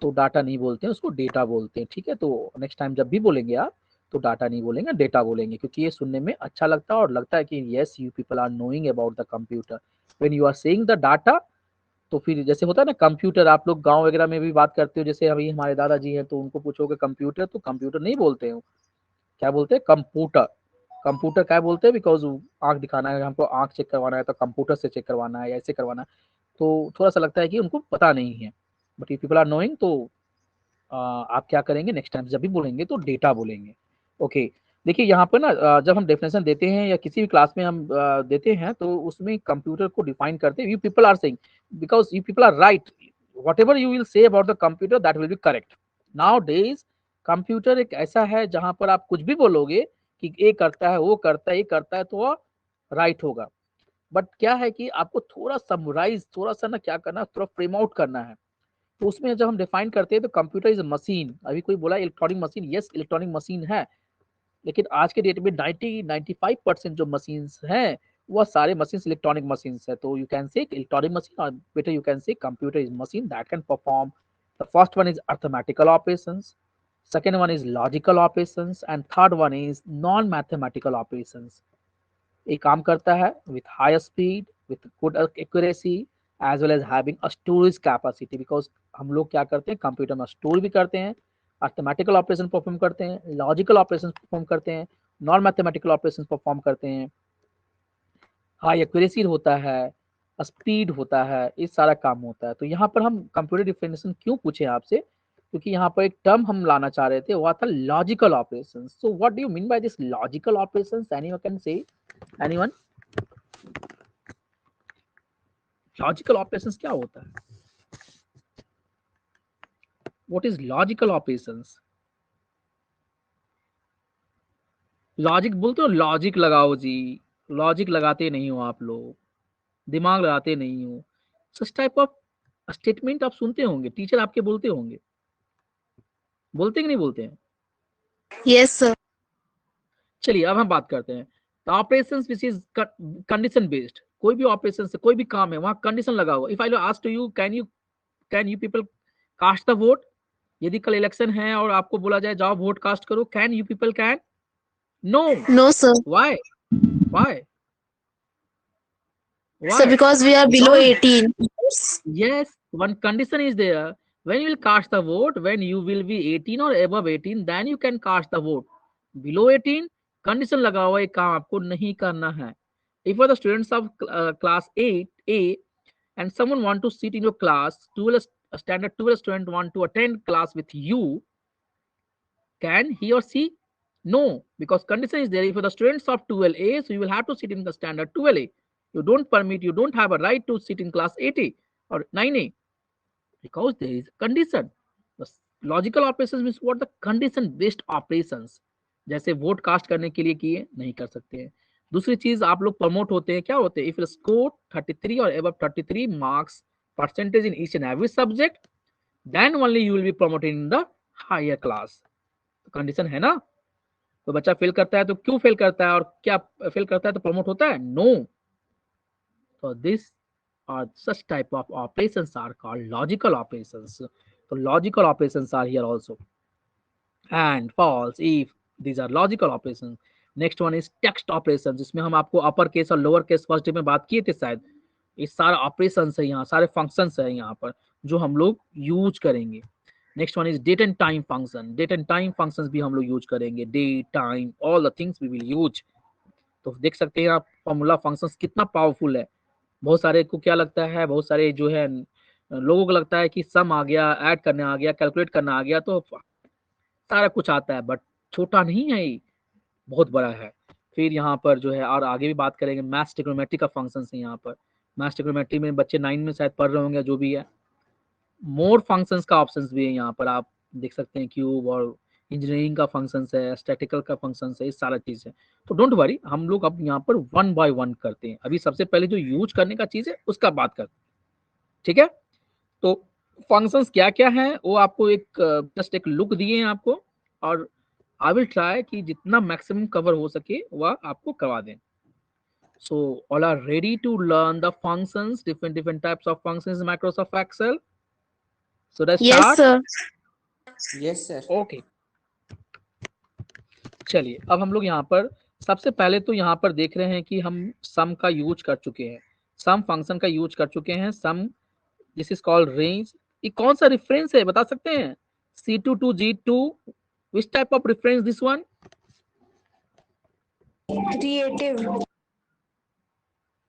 तो डाटा नहीं बोलते हैं, उसको डेटा बोलते हैं, ठीक है? तो नेक्स्ट टाइम जब भी बोलेंगे आप, तो डाटा नहीं बोलेंगे, डेटा बोलेंगे, क्योंकि ये सुनने में अच्छा लगता है और लगता है कि yes you people are knowing about the computer. When you are saying the data, तो फिर जैसे होता है ना कंप्यूटर, आप लोग गांव वगैरह में भी बात करते हो, जैसे अभी हमारे दादाजी हैं तो उनको पूछोगे कंप्यूटर, तो कंप्यूटर नहीं बोलते हैं, क्या बोलते हैं? कंप्यूटर। कंप्यूटर क्या बोलते हैं? बिकॉज आंख दिखाना है हमको, आंख चेक करवाना है तो कंप्यूटर से चेक करवाना है या ऐसे करवाना है, तो थोड़ा सा लगता है कि उनको पता नहीं है। But if people are knowing, तो आप क्या करेंगे नेक्स्ट टाइम जब भी बोलेंगे तो डेटा बोलेंगे। ओके, देखिए यहाँ पर ना जब हम डेफिनेशन देते हैं या किसी भी क्लास में हम देते हैं, तो उसमें कंप्यूटर को डिफाइन करते हैं। You people are saying, because you people are right, what ever you will say about the computer that will be correct. Nowadays computer एक ऐसा है जहां पर आप कुछ भी बोलोगे कि ये करता है, वो करता है, ये करता है, तो वो राइट होगा। बट क्या है कि आपको थोड़ा समराइज, थोड़ा सा ना क्या करना, थोड़ा फ्रेम आउट करना है। तो उसमें जब हम डिफाइन करते हैं तो कंप्यूटर इज मशीन। अभी कोई बोला electronic machine, yes electronic machine है, लेकिन आज के डेट में 90-95% जो मशीन्स हैं वो सारे मशीन्स इलेक्ट्रॉनिक मशीन्स है। तो you can say electronic machine, और better you can say computer is machine that can perform, the first one is arithmetical operations, second one is logical operations, and third one is non mathematical operations। ये काम करता है with high speed, with good accuracy, as well as having a storage capacity, because हम लोग क्या करते हैं कंप्यूटर में स्टोर भी करते हैं, अर्थमेटिकल ऑपरेशन परफॉर्म करते हैं, लॉजिकल ऑपरेशन परफॉर्म करते हैं, नॉन मैथमेटिकल ऑपरेशन परफॉर्म करते हैं, हाई एक्यूरेसी होता है, स्पीड होता है, ये सारा काम होता है। तो यहाँ पर हम कंप्यूटर डिफिनेशन क्यों पूछे आपसे, क्योंकि यहाँ पर एक टर्म हम लाना चाह रहे थे, वो था logical operation. So what do you mean by this logical operations? Anyone can say? Anyone? Logical operations क्या होता है? What is logical operations? Logic बोलते हो, लॉजिक लगाओ जी, लॉजिक लगाते नहीं हो आप लोग, दिमाग लगाते नहीं हो। सच टाइप ऑफ स्टेटमेंट आप सुनते होंगे, टीचर आपके बोलते होंगे, बोलते कि नहीं बोलते हैं? Yes, sir. चलिए अब हम बात करते हैं operations which is condition based. कोई भी ऑपरेशन से कोई भी काम है वहां कंडीशन लगा हुआ। If I ask to you, can you people cast the vote? यदि कल इलेक्शन है और आपको बोला जाए जाओ वोट कास्ट करो, can you people can? No. No, sir. Why? Why? Sir, because we are below 18. Yes, one condition is there. When you will cast the vote, when you will be 18 or above 18, then you can cast the vote. Below 18, condition लगा हुआ है, काम आपको नहीं करना है। If for the students of class 8A and someone want to sit in your class, 12 standard 12 student want to attend class with you, can he or she? No, because condition is there. If for the students of 12A, so you will have to sit in the standard 12A. You don't permit, you don't have a right to sit in class 8A or 9A, because there is a condition. The logical operations means what? The condition based operations। जैसे वोट कास्ट करने के लिए किए, नहीं कर सकते हैं। दूसरी चीज, आप लोग प्रमोट होते हैं, क्या होते हैं? इफ यू स्कोर 33 और above 33 marks percentage in each and every subject, then only you will be promoted in the higher class। Condition है ना? तो बच्चा फेल करता है तो क्यों फेल करता है, और क्या फेल करता है तो प्रमोट होता है? नो। तो this or such type of operations are called logical operations। So logical operations are here also, and false if these are logical operations। Next one is text operations, जिसमें हम आपको अपर केस और लोअर केस फर्स्ट डे में बात किए थे शायद। ये सारा ऑपरेशंस है, यहाँ सारे फंक्शंस है यहाँ पर जो हम लोग यूज करेंगे। Next one is date and time function. Date and time functions भी हम लोग यूज करेंगे, date time all the things we will use. तो देख सकते हैं आप फॉर्मूला फंक्शंस कितना पावरफुल है। बहुत सारे को क्या लगता है, बहुत सारे जो है लोगों को लगता है कि सम आ गया, ऐड करने आ गया, कैलकुलेट करना आ गया तो सारा कुछ आता है, बट छोटा नहीं है, ये बहुत बड़ा है। फिर यहाँ पर जो है और आगे भी बात करेंगे, मैथ्स ट्रिग्नोमेट्री का फंक्शन है यहाँ पर। मैथ्स ट्रिग्नोमेट्री में बच्चे 9 में शायद पढ़ रहे होंगे, जो भी है। मोर फंक्शंस का ऑप्शंस भी है यहाँ पर, आप देख सकते हैं क्यूब और इंजीनियरिंग का फंक्शन है, स्टैटिकल का फंक्शन है, ये सारा चीज है। तो डोंट वरी, हम लोग अब यहाँ पर वन बाय वन करते हैं। अभी सबसे पहले जो यूज करने का चीज है उसका बात करते हैं, ठीक है। तो फंक्शंस क्या क्या है वो आपको एक जस्ट एक लुक दिए हैं आपको, और आई विल ट्राई कि जितना मैक्सिमम कवर हो सके वह आपको करवा दें। So all are ready to learn the functions, different types of functions in Microsoft Excel. So let's Yes, start. sir. Yes, sir. Okay. चलिए अब हम लोग यहाँ पर सबसे पहले तो यहाँ पर देख रहे हैं कि हम सम का यूज कर चुके हैं, सम फंक्शन का यूज कर चुके हैं। सम दिस इज कॉल्ड रेंज। ये कौन सा रेफरेंस है बता सकते हैं? C2 to G2, which type of reference this one? Creative.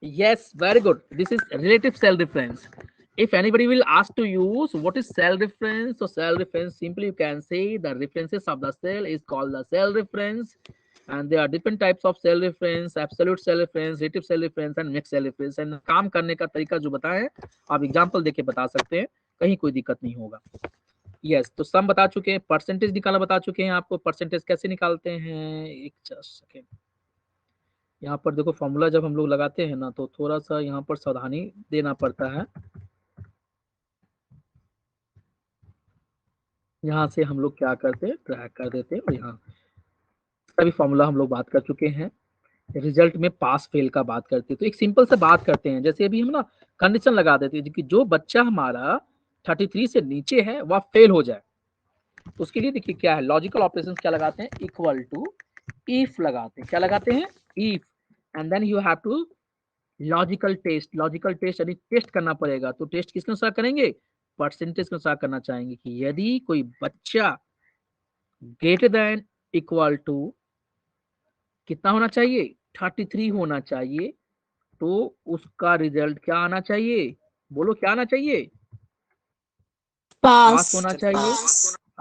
Yes, very good. This is relative cell reference. If anybody will ask to use what is cell reference, so cell reference simply you can say the references of the cell is called the cell reference, and there are different types of cell reference, absolute cell reference, relative cell reference and mixed cell reference। and काम करने का तरीका जो बताएं आप एग्जांपल देके बता सकते हैं, कहीं कोई दिक्कत नहीं होगा। यस, तो सम बता चुके हैं, परसेंटेज निकालना बता चुके हैं आपको। परसेंटेज कैसे निकालते हैं, एक जस्ट सेकेंड। यहाँ पर देखो फॉर्मूला जब हम लोग लगाते हैं ना तो थोड़ा सा यहाँ पर सावधानी देना पड़ता है। यहाँ से हम लोग क्या करते हैं, ट्रैक कर देते हैं, और यहाँ सभी फॉर्मूला हम लोग बात कर चुके हैं। रिजल्ट में पास फेल का बात करते हैं, तो एक सिंपल से बात करते हैं। जैसे अभी हम ना कंडीशन लगा देते हैं कि जो बच्चा हमारा 33 से नीचे है वह फेल हो जाए। तो उसके लिए देखिए क्या है, लॉजिकल ऑपरेशन क्या लगाते हैं, इक्वल टू इफ लगाते हैं। क्या लगाते हैं, if, and then you have to logical test. Logical test यानी टेस्ट करना पड़ेगा। तो टेस्ट किसके अनुसार करेंगे, परसेंटेज के अनुसार करना चाहेंगे कि यदि कोई बच्चा ग्रेटर देन इक्वल टू कितना होना चाहिए, 33 होना चाहिए, तो उसका रिजल्ट क्या आना चाहिए, बोलो क्या आना चाहिए, पास Pass. होना चाहिए।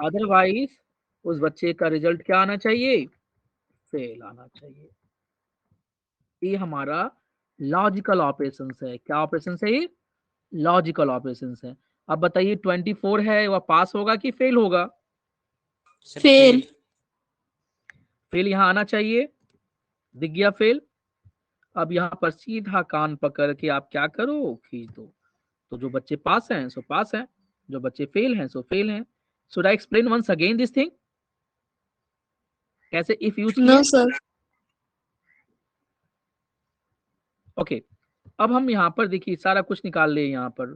अदरवाइज उस बच्चे का रिजल्ट क्या आना चाहिए, फेल आना चाहिए। ये हमारा लॉजिकल ऑपरेशन है। क्या ऑपरेशन है ये, लॉजिकल ऑपरेशन है। अब बताइए 24 है वह पास होगा कि फेल होगा, Sir, Fail. फेल यहाँ आना चाहिए, दिख गया फेल। अब यहाँ पर सीधा कान पकड़ के आप क्या करो, खींच दो। तो जो बच्चे पास हैं सो पास हैं, जो बच्चे फेल हैं सो फेल हैं। Should I explain once again this thing, कैसे इफ यूज किया? No, sir. ओके, अब हम यहाँ पर देखिए सारा कुछ निकाल ले। यहाँ पर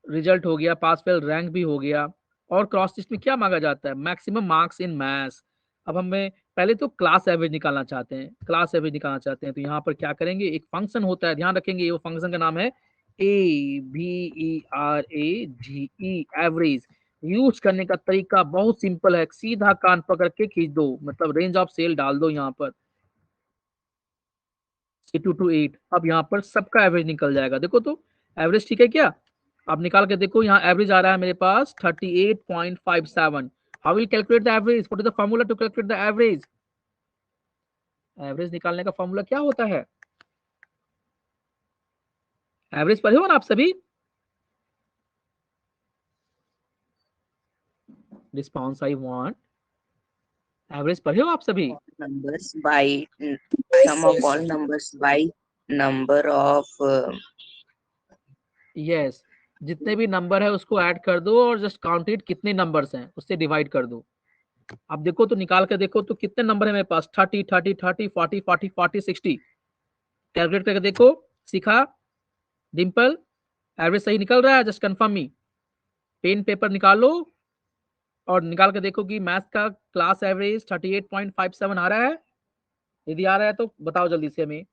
रिजल्ट हो गया, पास फेल रैंक भी हो गया, और क्रॉस लिस्ट में क्या मांगा जाता है, मैक्सिमम मार्क्स इन मैथ्स। अब हमें पहले तो क्लास एवरेज निकालना चाहते हैं, क्लास एवरेज निकालना चाहते हैं। तो यहाँ पर क्या करेंगे, एक फंक्शन होता है, ध्यान रखेंगे, वो फंक्शन का नाम है AVERAGE, एवरेज। यूज करने का तरीका बहुत सिंपल है, सीधा कान पकड़ के खींच दो, मतलब रेंज ऑफ सेल डाल दो यहाँ पर C2 to 8। अब यहाँ पर सबका एवरेज निकल जाएगा। देखो तो एवरेज ठीक है क्या, अब निकाल के देखो, यहाँ एवरेज आ रहा है मेरे पास 38.57। How will calculate the average, what is the formula to calculate the average? Average निकालने का फार्मूला क्या होता है, एवरेज पढ़े हो ना आप सभी? रिस्पॉन्स आई वांट, एवरेज पढ़े हो आप सभी? numbers by sum of all numbers by number of yes, जितने भी नंबर है उसको ऐड कर दो और जस्ट काउंट इट, कितने नंबर्स हैं उससे डिवाइड कर दो। अब देखो तो निकाल के देखो तो कितने नंबर है मेरे पास, 30 30 30 40 40 40 60। कैलकुलेट करके देखो, सीखा डिम्पल, एवरेज सही निकल रहा है? Just confirm me, pen paper निकालो और निकाल के देखो कि मैथ्स का क्लास एवरेज 38.57 आ रहा है। यदि आ रहा है तो बताओ जल्दी से हमें।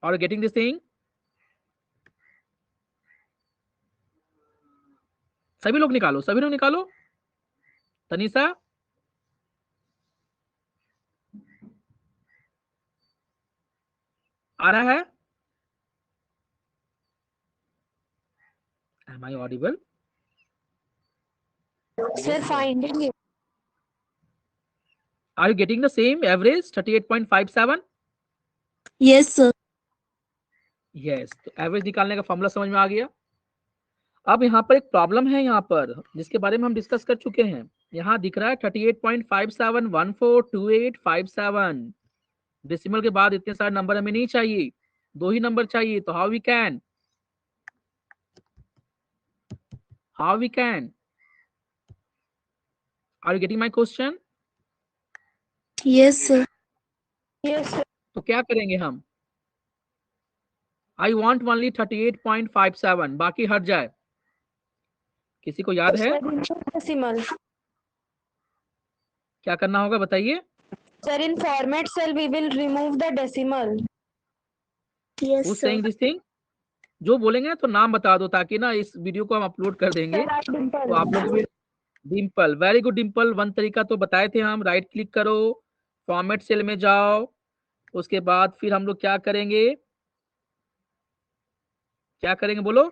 Are you getting this thing? सभी लोग निकालो, सभी लोग निकालो। तनीषा, आ रहा है? Am I audible? Sir, finding it. Are you getting the same average 38.57? Yes, sir. Yes, तो एवरेज निकालने का फॉर्मूला समझ में आ गया। अब यहाँ पर एक प्रॉब्लम है यहाँ पर जिसके बारे में हम डिस्कस कर चुके हैं। यहाँ दिख रहा है 38.57142857। डेसिमल के बाद इतने सारे नंबर हमें नहीं चाहिए, 2 ही नंबर चाहिए। तो how we can are you getting my question? Yes, sir. Yes, sir. तो क्या करेंगे हम? आई वॉन्ट ओनली 38.57, बाकी हट जाए। किसी को याद है Sir, in decimal. क्या करना होगा बताइए? Sir, in format cell, we will remove the decimal. Yes, Who's sir. saying this thing? जो बोलेंगे तो नाम बता दो, ताकि ना इस वीडियो को हम अपलोड कर देंगे Sir, I तो आप लोग dimple. भी। Dimple, very good Dimple. One तरीका तो बताए थे हम, राइट क्लिक करो, फॉर्मेट सेल में जाओ, उसके बाद फिर हम लोग क्या करेंगे बोलो।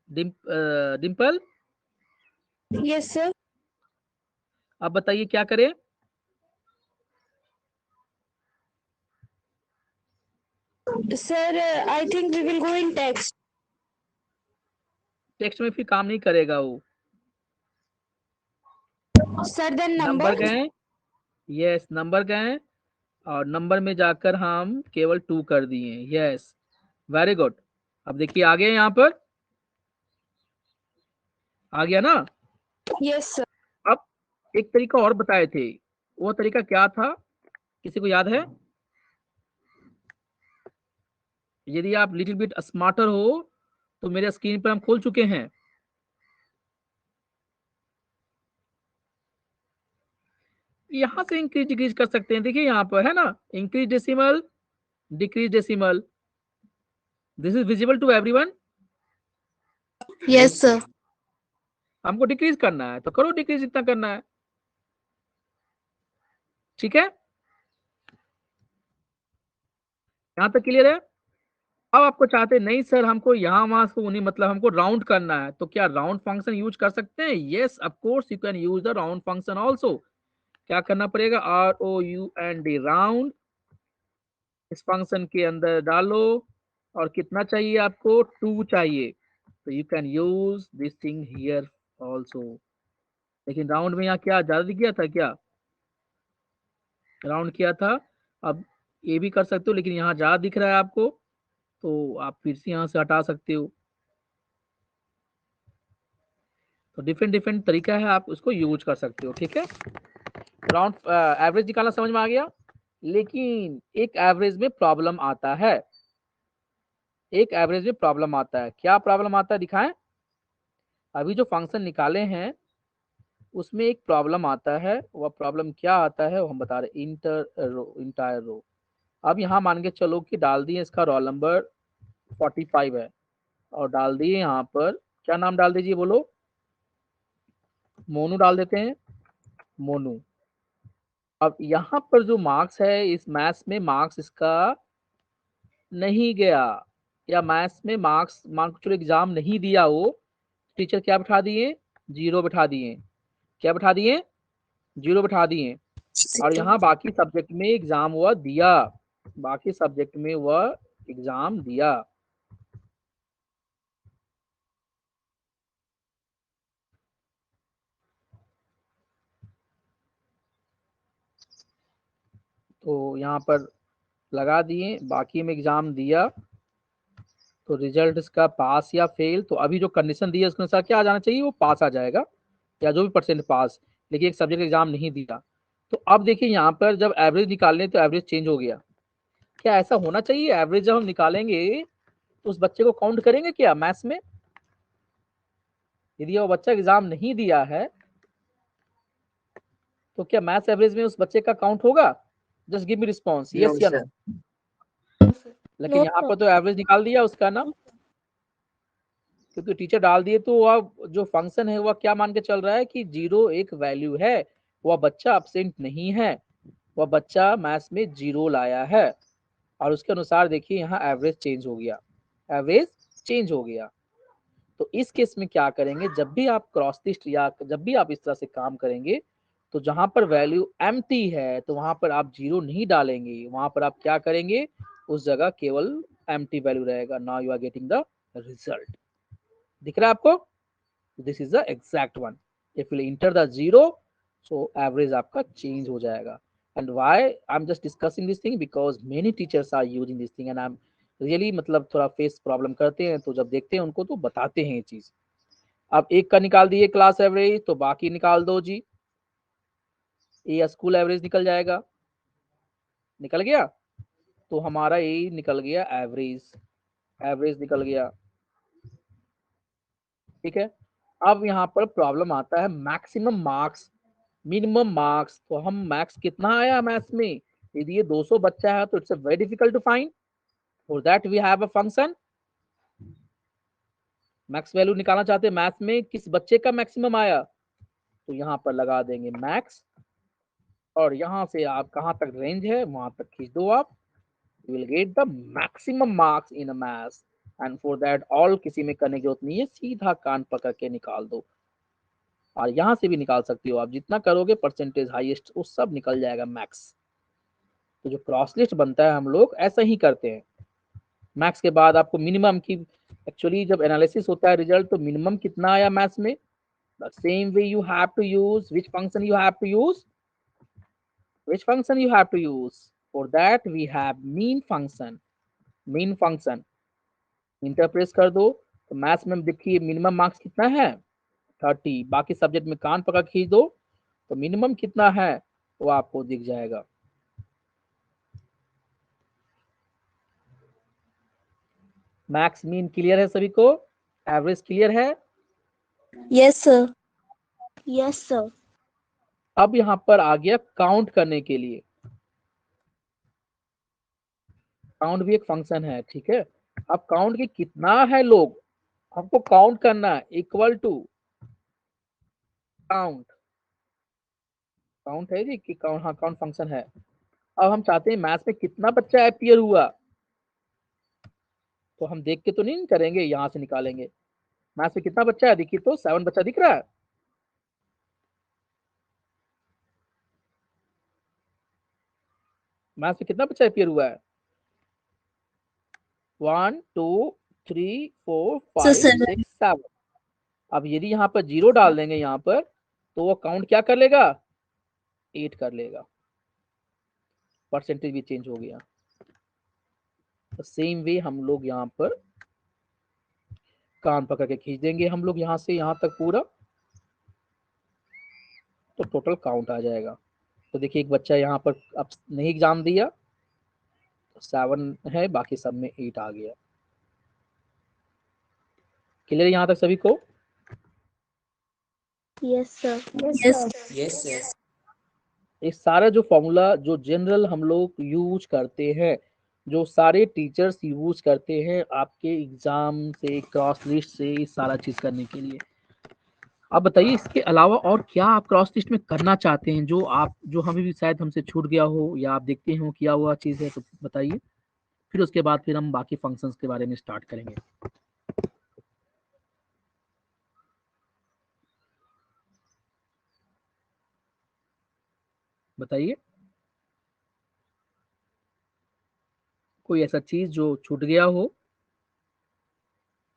Dimple Yes, sir. अब बताइए क्या करें? Sir, I think we will go in text. Text में फिर काम नहीं करेगा वो। Sir, then number number. गए, यस नंबर गए, और नंबर में जाकर हम केवल 2 कर दिए। Yes, very good. अब देखिए आ गए, यहाँ पर आ गया ना। Yes, sir. अब एक तरीका और बताए थे, वो तरीका क्या था, किसी को याद है? यदि आप लिटिल बिट स्मार्टर हो तो मेरे स्क्रीन पर हम खोल चुके हैं। यहां से इंक्रीज डिक्रीज कर सकते हैं। देखिए यहाँ पर है ना, increase decimal, decrease decimal. This is visible to everyone. Yes, sir. हमको डिक्रीज करना है तो करो डिक्रीज जितना करना है, ठीक है? यहाँ तक क्लियर है? अब आपको चाहते नहीं सर हमको यहाँ वहां से नहीं, मतलब हमको राउंड करना है, तो क्या राउंड फंक्शन यूज कर सकते हैं? Yes of course you can use the round function also. क्या करना पड़ेगा? ROUND, round. इस फंक्शन के अंदर डालो, और कितना चाहिए आपको? 2 चाहिए, तो you can use this thing here also. लेकिन राउंड में यहाँ क्या ज्यादा दिख गया था क्या? राउंड किया था। अब ये भी कर सकते हो, लेकिन यहाँ ज्यादा दिख रहा है आपको, तो आप फिर से यहाँ से हटा सकते हो। तो डिफरेंट डिफरेंट तरीका है, आप उसको यूज कर सकते हो, ठीक है? राउंड एवरेज निकालना समझ में आ गया। लेकिन एक एवरेज में प्रॉब्लम आता है, एक एवरेज में प्रॉब्लम आता है। क्या प्रॉब्लम आता है दिखाएं? अभी जो फंक्शन निकाले हैं उसमें एक प्रॉब्लम आता है। वह प्रॉब्लम क्या आता है वो हम बता रहे, इंटायर रो। अब यहाँ मान के चलो कि डाल दिए इसका रोल नंबर 45 है, और डाल दिए यहाँ पर, क्या नाम डाल दीजिए बोलो? मोनू डाल देते हैं, मोनू। अब यहाँ पर जो मार्क्स है, इस मैथ्स में मार्क्स इसका नहीं गया, या मैथ्स में मार्क्स मान चलो एग्जाम नहीं दिया वो, टीचर क्या बिठा दिए? 0 बिठा दिए। क्या बिठा दिए? 0 बिठा दिए। और यहाँ बाकी सब्जेक्ट में एग्जाम हुआ दिया, बाकी सब्जेक्ट में वह एग्जाम दिया। तो यहाँ पर लगा दिए, बाकी में एग्जाम दिया, तो रिजल्ट इसका पास या फेल। तो अभी जो कंडीशन दी है उसके अनुसार क्या आ जाना चाहिए? वो पास आ जाएगा, या जो भी परसेंट पास। लेकिन एक सब्जेक्ट एग्जाम नहीं दिया। तो अब देखिए यहाँ पर जब एवरेज निकालने तो एवरेज चेंज हो गया। क्या ऐसा होना चाहिए? एवरेज जब हम निकालेंगे तो उस बच्चे को काउंट करेंगे क्या मैथ्स में? यदि वो बच्चा एग्जाम नहीं दिया है तो क्या मैथ्स एवरेज में उस बच्चे का काउंट होगा? Just give me response, No, yes या sir. नो। लेकिन No, यहाँ sir. पर तो एवरेज निकाल दिया उसका ना, क्योंकि टीचर डाल दिए। तो वह जो फंक्शन है वह क्या मान के चल रहा है कि 0 एक वैल्यू है, वह बच्चा अब्सेंट नहीं है, वह बच्चा मैथ्स में 0 लाया है। और उसके अनुसार देखिए यहाँ एवरेज चेंज हो गया, एवरेज चेंज हो गया। तो इस केस में क्या करेंगे? जब भी आप क्रॉस लिस्ट या जब भी आप इस तरह से काम करेंगे, तो जहां पर वैल्यू एम्प्टी है तो वहां पर आप 0 नहीं डालेंगे, वहां पर आप क्या करेंगे? उस जगह केवल एम्प्टी वैल्यू रहेगा। Now you are getting the result. दिख रहा है आपको? This is the exact one. If you enter the zero, so average आपका चेंज हो जाएगा। And why I am just discussing this thing, because many teachers are using this thing and I am really मतलब थोड़ा फेस प्रॉब्लम करते हैं, तो जब देखते हैं उनको तो बताते हैं ये चीज। अब एक का निकाल दिए क्लास एवरेज, तो बाकी निकाल दो जी। ये स्कूल एवरेज निकल जाएगा, निकल गया, तो हमारा ये निकल गया एवरेज, एवरेज निकल गया। ठीक है। अब यहाँ पर प्रॉब्लम आता है मैक्सिमम मार्क्स, मिनिमम मार्क्स। तो हम मैक्स कितना आया मैथ्स में, यदि ये 200 बच्चा है तो it's very difficult to find. For that we have a function. Max value निकालना चाहते हैं मैथ्स में, किस बच्चे का मैक्सिमम आया, तो यहाँ पर लगा देंगे मैक्स, और यहाँ से आप कहाँ तक रेंज है वहां तक खींच दो आप। you will get the maximum marks in a math, and for that all किसी में करने की जरूरत नहीं है, सीधा कान पकड़ के निकाल दो। और यहाँ से भी निकाल सकते हो आप, जितना करोगे परसेंटेज हाईएस्ट वो सब निकल जाएगा मैक्स। तो जो क्रॉस लिस्ट बनता है हम लोग ऐसा ही करते हैं। मैक्स के बाद आपको मिनिमम की, एक्चुअली जब एनालिसिस होता है रिजल्ट, तो मिनिमम कितना आया मैथ्स में, the same way you have to use which function you have to use, which function you have to use. For that we have mean function, mean function enterprise कर दो। तो मैथ्स में देखिए मिनिमम मार्क्स कितना है 30, बाकी सब्जेक्ट में कान पकड़ खींच दो तो मिनिमम कितना है वो आपको दिख जाएगा। मैक्स मीन क्लियर है सभी को? एवरेज क्लियर है? Yes, sir. Yes, sir. अब यहाँ पर आ गया काउंट करने के लिए। काउंट भी एक फंक्शन है, ठीक है। अब काउंट की कितना है लोग, हमको काउंट करना है, इक्वल टू काउंट, काउंट है जी कि काउंट, हाँ काउंट फंक्शन है। अब हम चाहते हैं मैथ्स में कितना बच्चा अपीयर हुआ, तो हम देख के तो नहीं करेंगे, यहाँ से निकालेंगे। मैथ्स में कितना बच्चा है, देखिए तो 7 बच्चा दिख रहा है। मैथ्स में कितना बच्चा अपीयर हुआ है, 1 2 3 4 So 5 7. 6 7। अब यदि यहाँ पर 0 डाल देंगे यहाँ पर, तो वो काउंट क्या कर लेगा, 8 कर लेगा, परसेंटेज भी चेंज हो गया। तो सेम वे हम लोग यहाँ पर कान पकड़ के खींच देंगे हम लोग यहाँ से यहाँ तक पूरा, तो टोटल काउंट आ जाएगा। तो देखिए एक बच्चा यहाँ पर अब नहीं एग्जाम दिया, तो 7 है, बाकी सब में 8 आ गया। क्लियर यहाँ तक सभी को? Yes, sir. Yes. Yes, sir. ये सारा जो फॉर्मूला जो जनरल हम लोग यूज करते हैं, जो सारे टीचर्स यूज करते हैं आपके एग्जाम से, क्रॉस लिस्ट से, ये सारा चीज करने के लिए। आप बताइए इसके अलावा और क्या आप क्रॉस लिस्ट में करना चाहते हैं, जो हमें भी शायद हमसे छूट गया हो या आप देखते हो किया हुआ चीज है, तो बताइए। फिर उसके बाद फिर हम बाकी फंक्शंस के बारे में स्टार्ट करेंगे। बताइए कोई ऐसा चीज जो छूट गया हो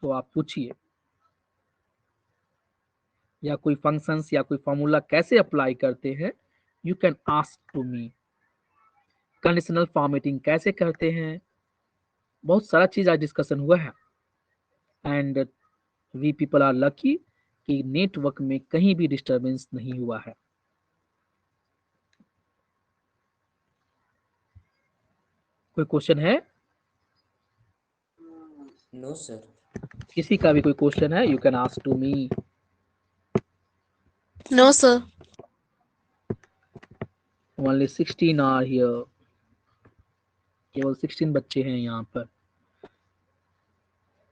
तो आप पूछिए, या कोई फंक्शंस या कोई फॉर्मूला कैसे अप्लाई करते हैं, you can ask to me. Conditional formatting कैसे करते हैं, बहुत सारा चीज आज डिस्कशन हुआ है। And we people are lucky कि नेटवर्क में कहीं भी डिस्टरबेंस नहीं हुआ है। कोई क्वेश्चन है? No, sir. किसी का भी कोई क्वेश्चन है, you can ask to me. No, sir. Only 16 are here, केवल 16 बच्चे हैं यहाँ पर,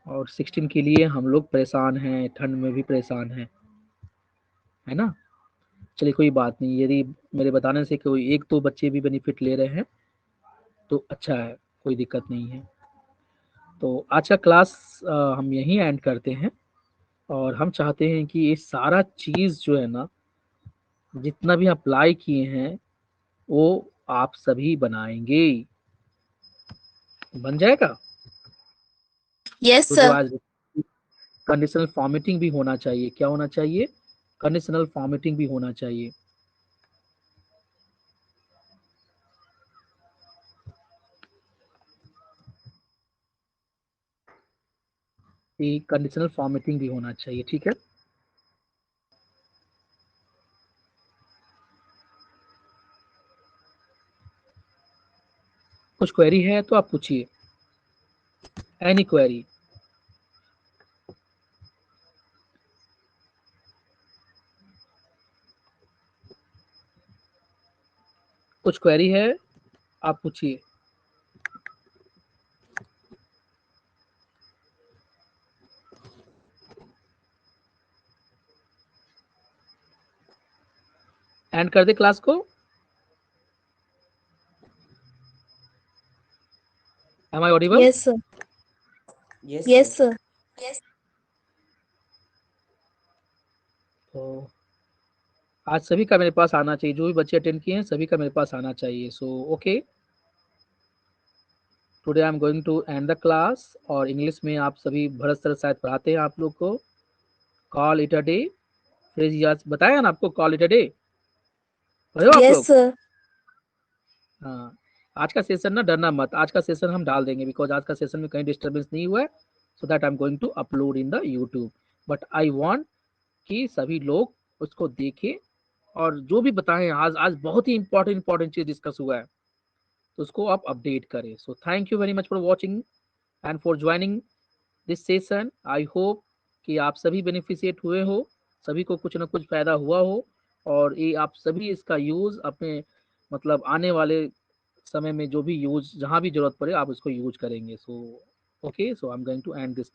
और 16 के लिए हम लोग परेशान हैं, ठंड में भी परेशान हैं, है ना। चलिए कोई बात नहीं, यदि मेरे बताने से कोई एक दो बच्चे भी बेनिफिट ले रहे हैं तो अच्छा है, कोई दिक्कत नहीं है। तो आज का क्लास हम यहीं एंड करते हैं, और हम चाहते हैं कि ये सारा चीज़ जो है ना, जितना भी अप्लाई किए हैं वो आप सभी बनाएंगे, बन जाएगा। Yes, तो जो sir. आज कंडीशनल फॉर्मेटिंग भी होना चाहिए, क्या होना चाहिए, कंडीशनल फॉर्मेटिंग भी होना चाहिए। ये कंडीशनल फॉर्मेटिंग भी होना चाहिए, ठीक है। कुछ क्वेरी है तो आप पूछिए, एनी क्वेरी। कुछ क्वेरी है आप पूछिए। एंड कर दे क्लास को। Am I audible? Yes, sir. Yes, Yes, sir. sir. तो आज सभी का मेरे पास आना चाहिए, जो भी बच्चे अटेंड किए हैं सभी का मेरे पास आना चाहिए। So okay, today I am going to end the class. और इंग्लिश में आप सभी भरत सर शायद पढ़ाते हैं आप लोग को। Call it a day, phrase याद बताया ना आपको, कॉल इट अ डे, पढ़े हो आप Yes, लोग? sir. हाँ, आज का सेशन ना डरना मत, आज का सेशन हम डाल देंगे, बिकॉज आज का सेशन में कहीं डिस्टर्बेंस नहीं हुआ है, so that I am going to upload in the YouTube. But I want कि सभी लोग उसको देखें और जो भी बताएं, आज बहुत ही इंपॉर्टेंट चीज डिस्कस हुआ है, तो उसको आप अपडेट करें। So thank you very much for watching and for joining this session. I hope कि आप सभी बेनिफिशिएट हुए हो, सभी को कुछ ना कुछ फायदा हुआ हो, और ये आप सभी इसका यूज अपने मतलब आने वाले समय में जो भी यूज, जहाँ भी जरूरत पड़े आप उसको यूज करेंगे। So okay, so I am going to end this.